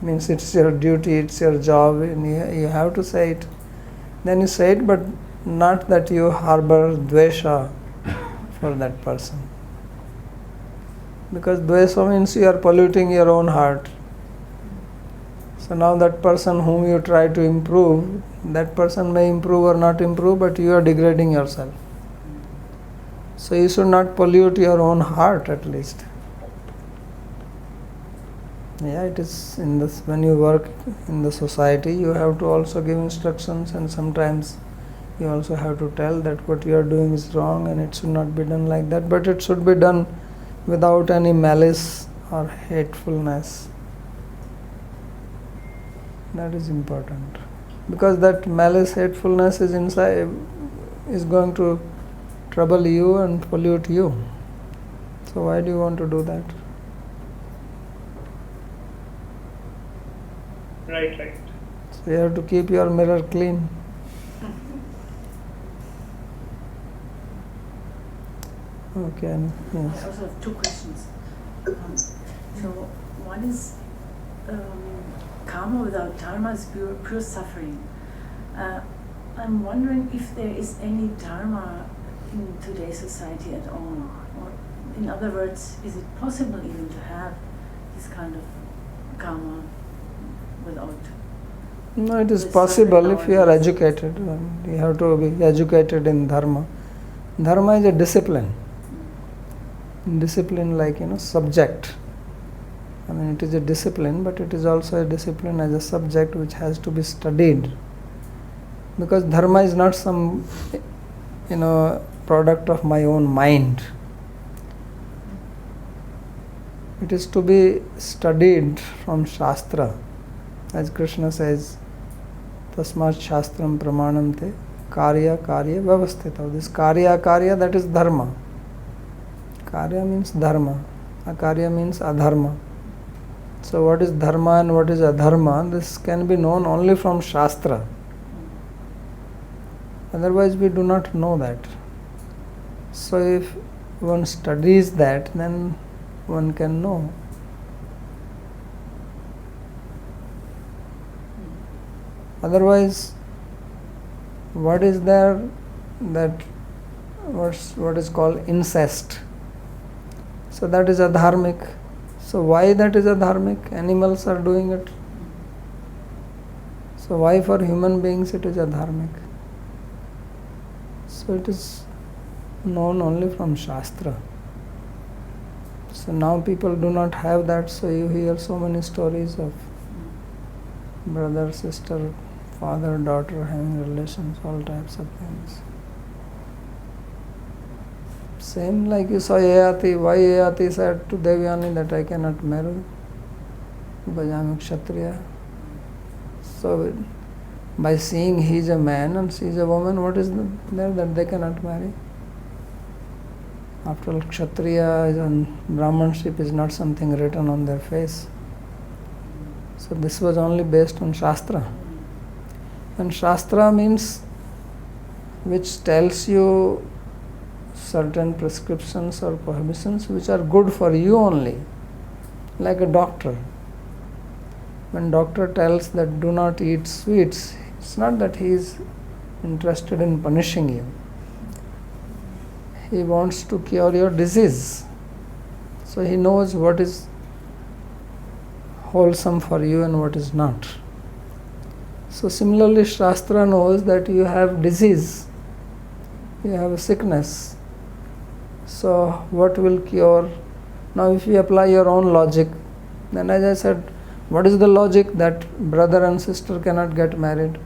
means it's your duty, it's your job, and you have to say it. Then you say it, but not that you harbor dvesha for that person. Because dvesa means you are polluting your own heart. So now that person whom you try to improve, that person may improve or not improve, but you are degrading yourself. So you should not pollute your own heart at least. Yeah, it is in this, when you work in the society, you have to also give instructions, and sometimes you also have to tell that what you are doing is wrong and it should not be done like that, but it should be done without any malice or hatefulness. That is important, because that malice, hatefulness is inside, is going to trouble you and pollute you. So why do you want to do that? Right. So you have to keep your mirror clean. Okay, I yes. also have two questions. So one is karma without dharma is pure suffering. I'm wondering if there is any dharma in today's society at all. Or in other words, is it possible even to have this kind of karma without? No, it is with possible suffering if you are awareness? educated. You have to be educated in dharma. Dharma is a discipline. Discipline like, subject. I mean, it is a discipline, but it is also a discipline as a subject which has to be studied. Because dharma is not some, product of my own mind. It is to be studied from Shastra. As Krishna says, Tasmat Shastram Pramanam Te Karya Vyavasthita. This Karya, that is dharma. Karya means dharma. Akarya means adharma. So what is dharma and what is adharma, this can be known only from Shastra. Otherwise we do not know that. So if one studies that, then one can know. Otherwise, what is there that what is called incest? So that is adharmic. So why that is adharmic? Animals are doing it. So why for human beings it is adharmic? So it is known only from Shastra. So now people do not have that, so you hear so many stories of brother, sister, father, daughter having relations, all types of things. Same like you saw Yayati. Why Yayati said to Devyani that I cannot marry because I am a Kshatriya. So by seeing he is a man and she is a woman, what is there that they cannot marry? After all, Kshatriya and Brahmanship is not something written on their face. So this was only based on Shastra. And Shastra means which tells you certain prescriptions or prohibitions which are good for you only. Like a doctor. When doctor tells that do not eat sweets, it's not that he is interested in punishing you. He wants to cure your disease. So he knows what is wholesome for you and what is not. So similarly, Shastra knows that you have disease, you have a sickness. So what will cure? Now if you apply your own logic, then as I said, what is the logic that brother and sister cannot get married?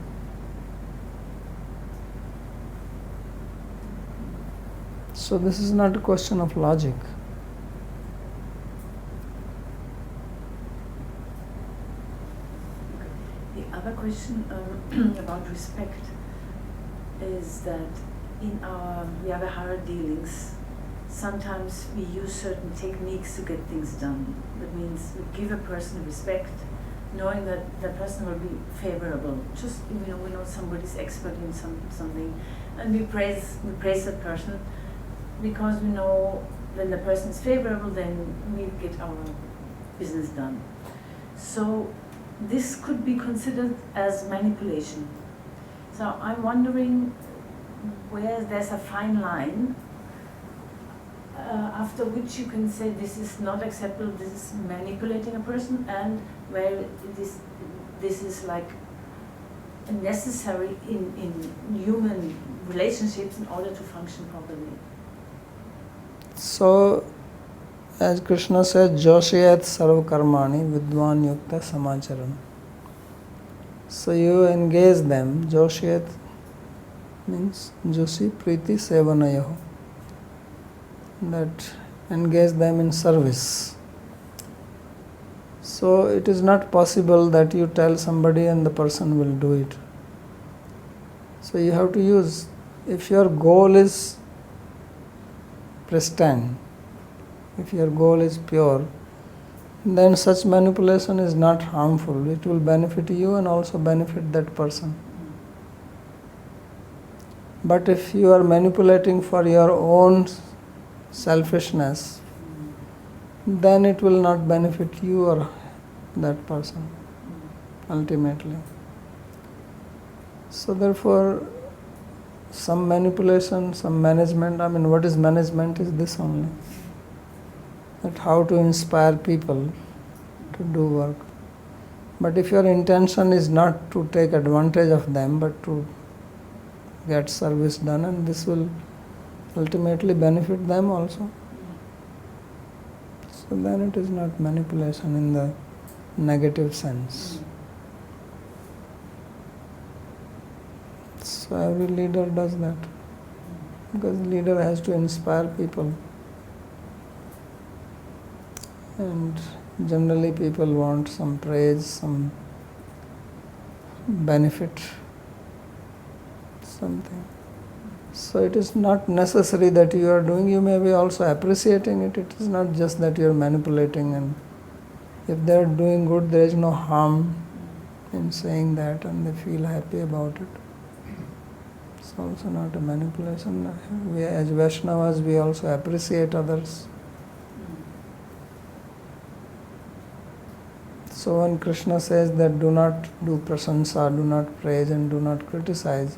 So this is not a question of logic. The other question about respect is that in our Vyavahara dealings, sometimes we use certain techniques to get things done. That means we give a person respect, knowing that the person will be favorable. Just we know somebody's expert in something, and we praise that person because we know when the person is favorable, then we get our business done. So this could be considered as manipulation. So I'm wondering where there's a fine line after which you can say this is not acceptable, this is manipulating a person, and where this is like necessary in human relationships in order to function properly. So, as Krishna says, Joshiyat sarva karmani vidwan yukta samacharan. So you engage them. Joshiyat means Joshi Priti Sevanayaho. That engage them in service. So it is not possible that you tell somebody and the person will do it. So you have to use, if your goal is pristine, if your goal is pure, then such manipulation is not harmful. It will benefit you and also benefit that person. But if you are manipulating for your own selfishness, then it will not benefit you or that person ultimately. So therefore, some manipulation, some management, what is management is this only. That how to inspire people to do work. But if your intention is not to take advantage of them, but to get service done, and this will ultimately benefit them also. So then it is not manipulation in the negative sense. So every leader does that. Because leader has to inspire people. And generally people want some praise, some benefit, something. So it is not necessary that you are doing, you may be also appreciating it. It is not just that you are manipulating, and if they are doing good, there is no harm in saying that and they feel happy about it. It's also not a manipulation. We, as Vaishnavas, we also appreciate others. So when Krishna says that do not do prasansa, do not praise and do not criticize,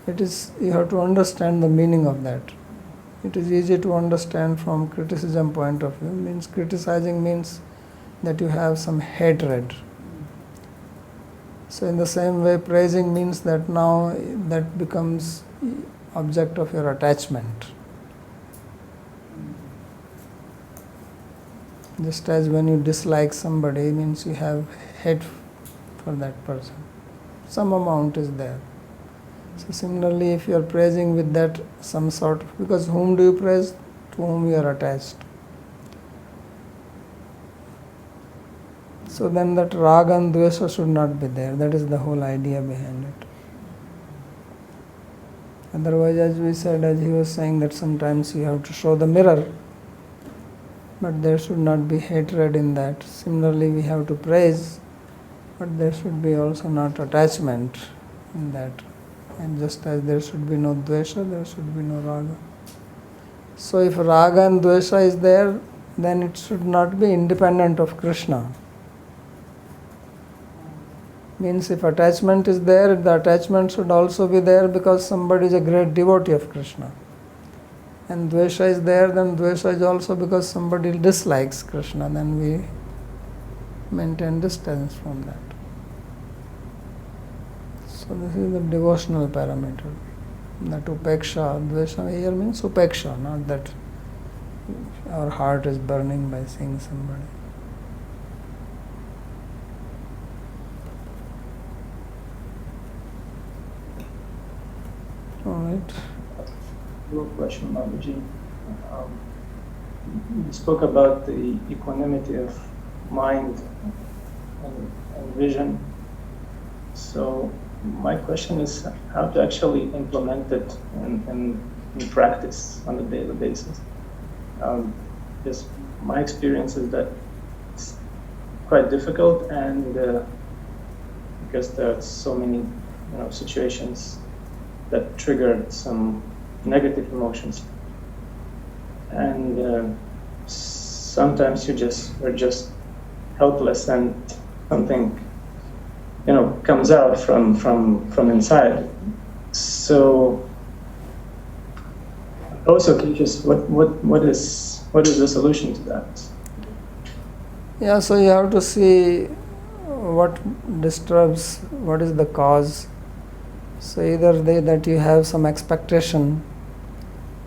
it is, you have to understand the meaning of that. It is easy to understand from criticism point of view. Means criticizing means that you have some hatred. So in the same way, praising means that now that becomes object of your attachment. Just as when you dislike somebody, means you have hate for that person. Some amount is there. So similarly, if you are praising with that some sort of, because whom do you praise? To whom you are attached. So then that raga and dvesha should not be there. That is the whole idea behind it. Otherwise, as we said, as he was saying, that sometimes you have to show the mirror, but there should not be hatred in that. Similarly, we have to praise, but there should be also not attachment in that. And just as there should be no dvesha, there should be no raga. So if raga and dvesha is there, then it should not be independent of Krishna. Means if attachment is there, the attachment should also be there because somebody is a great devotee of Krishna. And dvesha is there, then dvesha is also because somebody dislikes Krishna, then we maintain distance from that. So this is the devotional parameter. That upeksha, dvesha here means upeksha, not that our heart is burning by seeing somebody. All right. Real question, Babaji. You spoke about the equanimity of mind and vision. So my question is how to actually implement it in practice on a daily basis. Just my experience is that it's quite difficult, and because there are so many situations that triggered some negative emotions, and sometimes we're just helpless, and something comes out from inside. So Also curious, what is the solution to that? Yeah, so you have to see what disturbs, what is the cause. So either that you have some expectation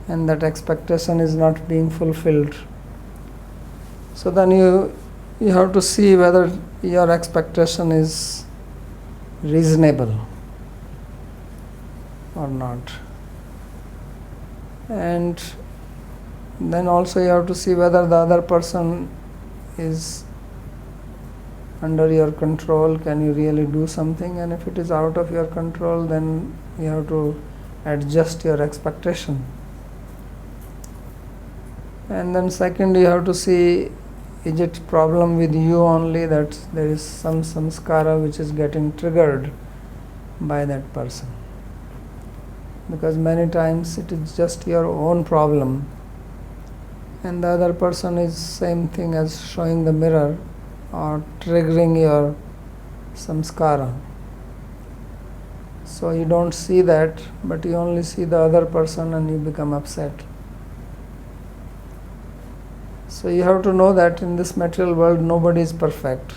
and that expectation is not being fulfilled. So then you have to see whether your expectation is reasonable or not. And then also you have to see whether the other person is under your control. Can you really do something? And if it is out of your control, then you have to adjust your expectation. And then second, you have to see, is it problem with you only, that there is some samskara which is getting triggered by that person? Because many times it is just your own problem and the other person is same thing as showing the mirror or triggering your samskara. So you don't see that, but you only see the other person and you become upset. So you have to know that in this material world nobody is perfect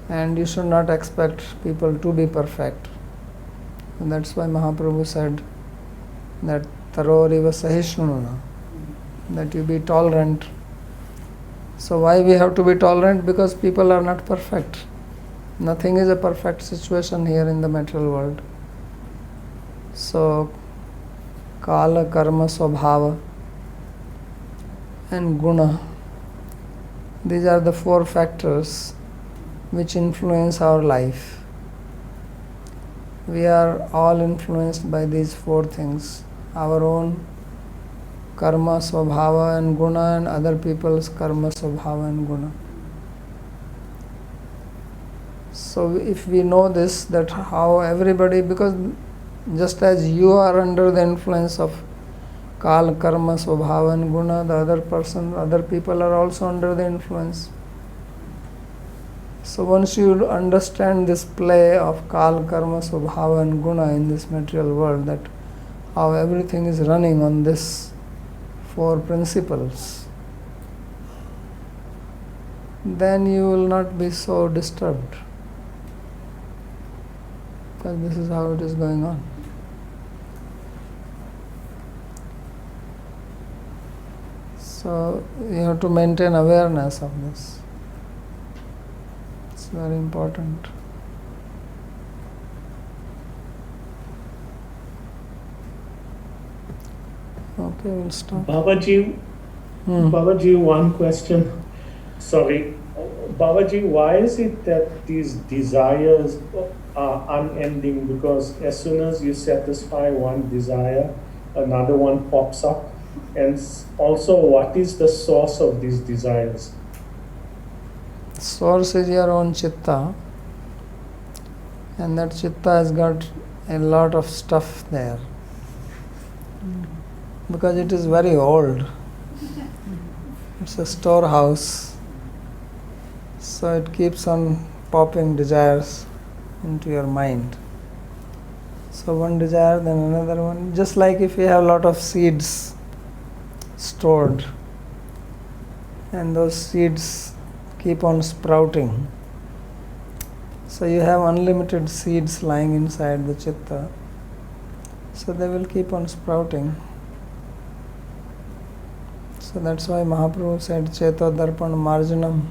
and you should not expect people to be perfect. And that's why Mahaprabhu said that taroriva sahishnuna, that you be tolerant. So why we have to be tolerant? Because people are not perfect. Nothing is a perfect situation here in the material world. So kala, karma, swabhava and guna, these are the four factors which influence our life. We are all influenced by these four things: our own karma, swabhava and guna, and other people's karma, swabhava and guna. So if we know this, that how everybody, because just as you are under the influence of kal, karma, swabhava and guna, the other people are also under the influence. So once you understand this play of kal, karma, swabhava and guna in this material world, that how everything is running on this four principles, then you will not be so disturbed, because this is how it is going on. So you have to maintain awareness of this. It's very important. Okay, we'll stop. Babaji, one question. Sorry. Babaji, why is it that these desires are unending? Because as soon as you satisfy one desire, another one pops up. And also, what is the source of these desires? Source is your own chitta, and that chitta has got a lot of stuff there, because it is very old. It's a storehouse, so it keeps on popping desires into your mind. So one desire, then another one. Just like if you have a lot of seeds stored, and those seeds keep on sprouting. So you have unlimited seeds lying inside the chitta. So they will keep on sprouting. So that's why Mahaprabhu said, Cheto Darpan Marjanam.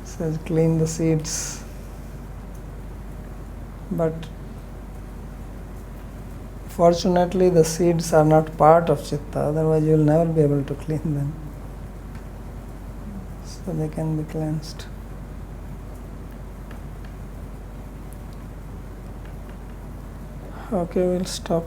Says clean the seeds. But fortunately the seeds are not part of chitta, otherwise you will never be able to clean them. So they can be cleansed. Okay, we'll stop.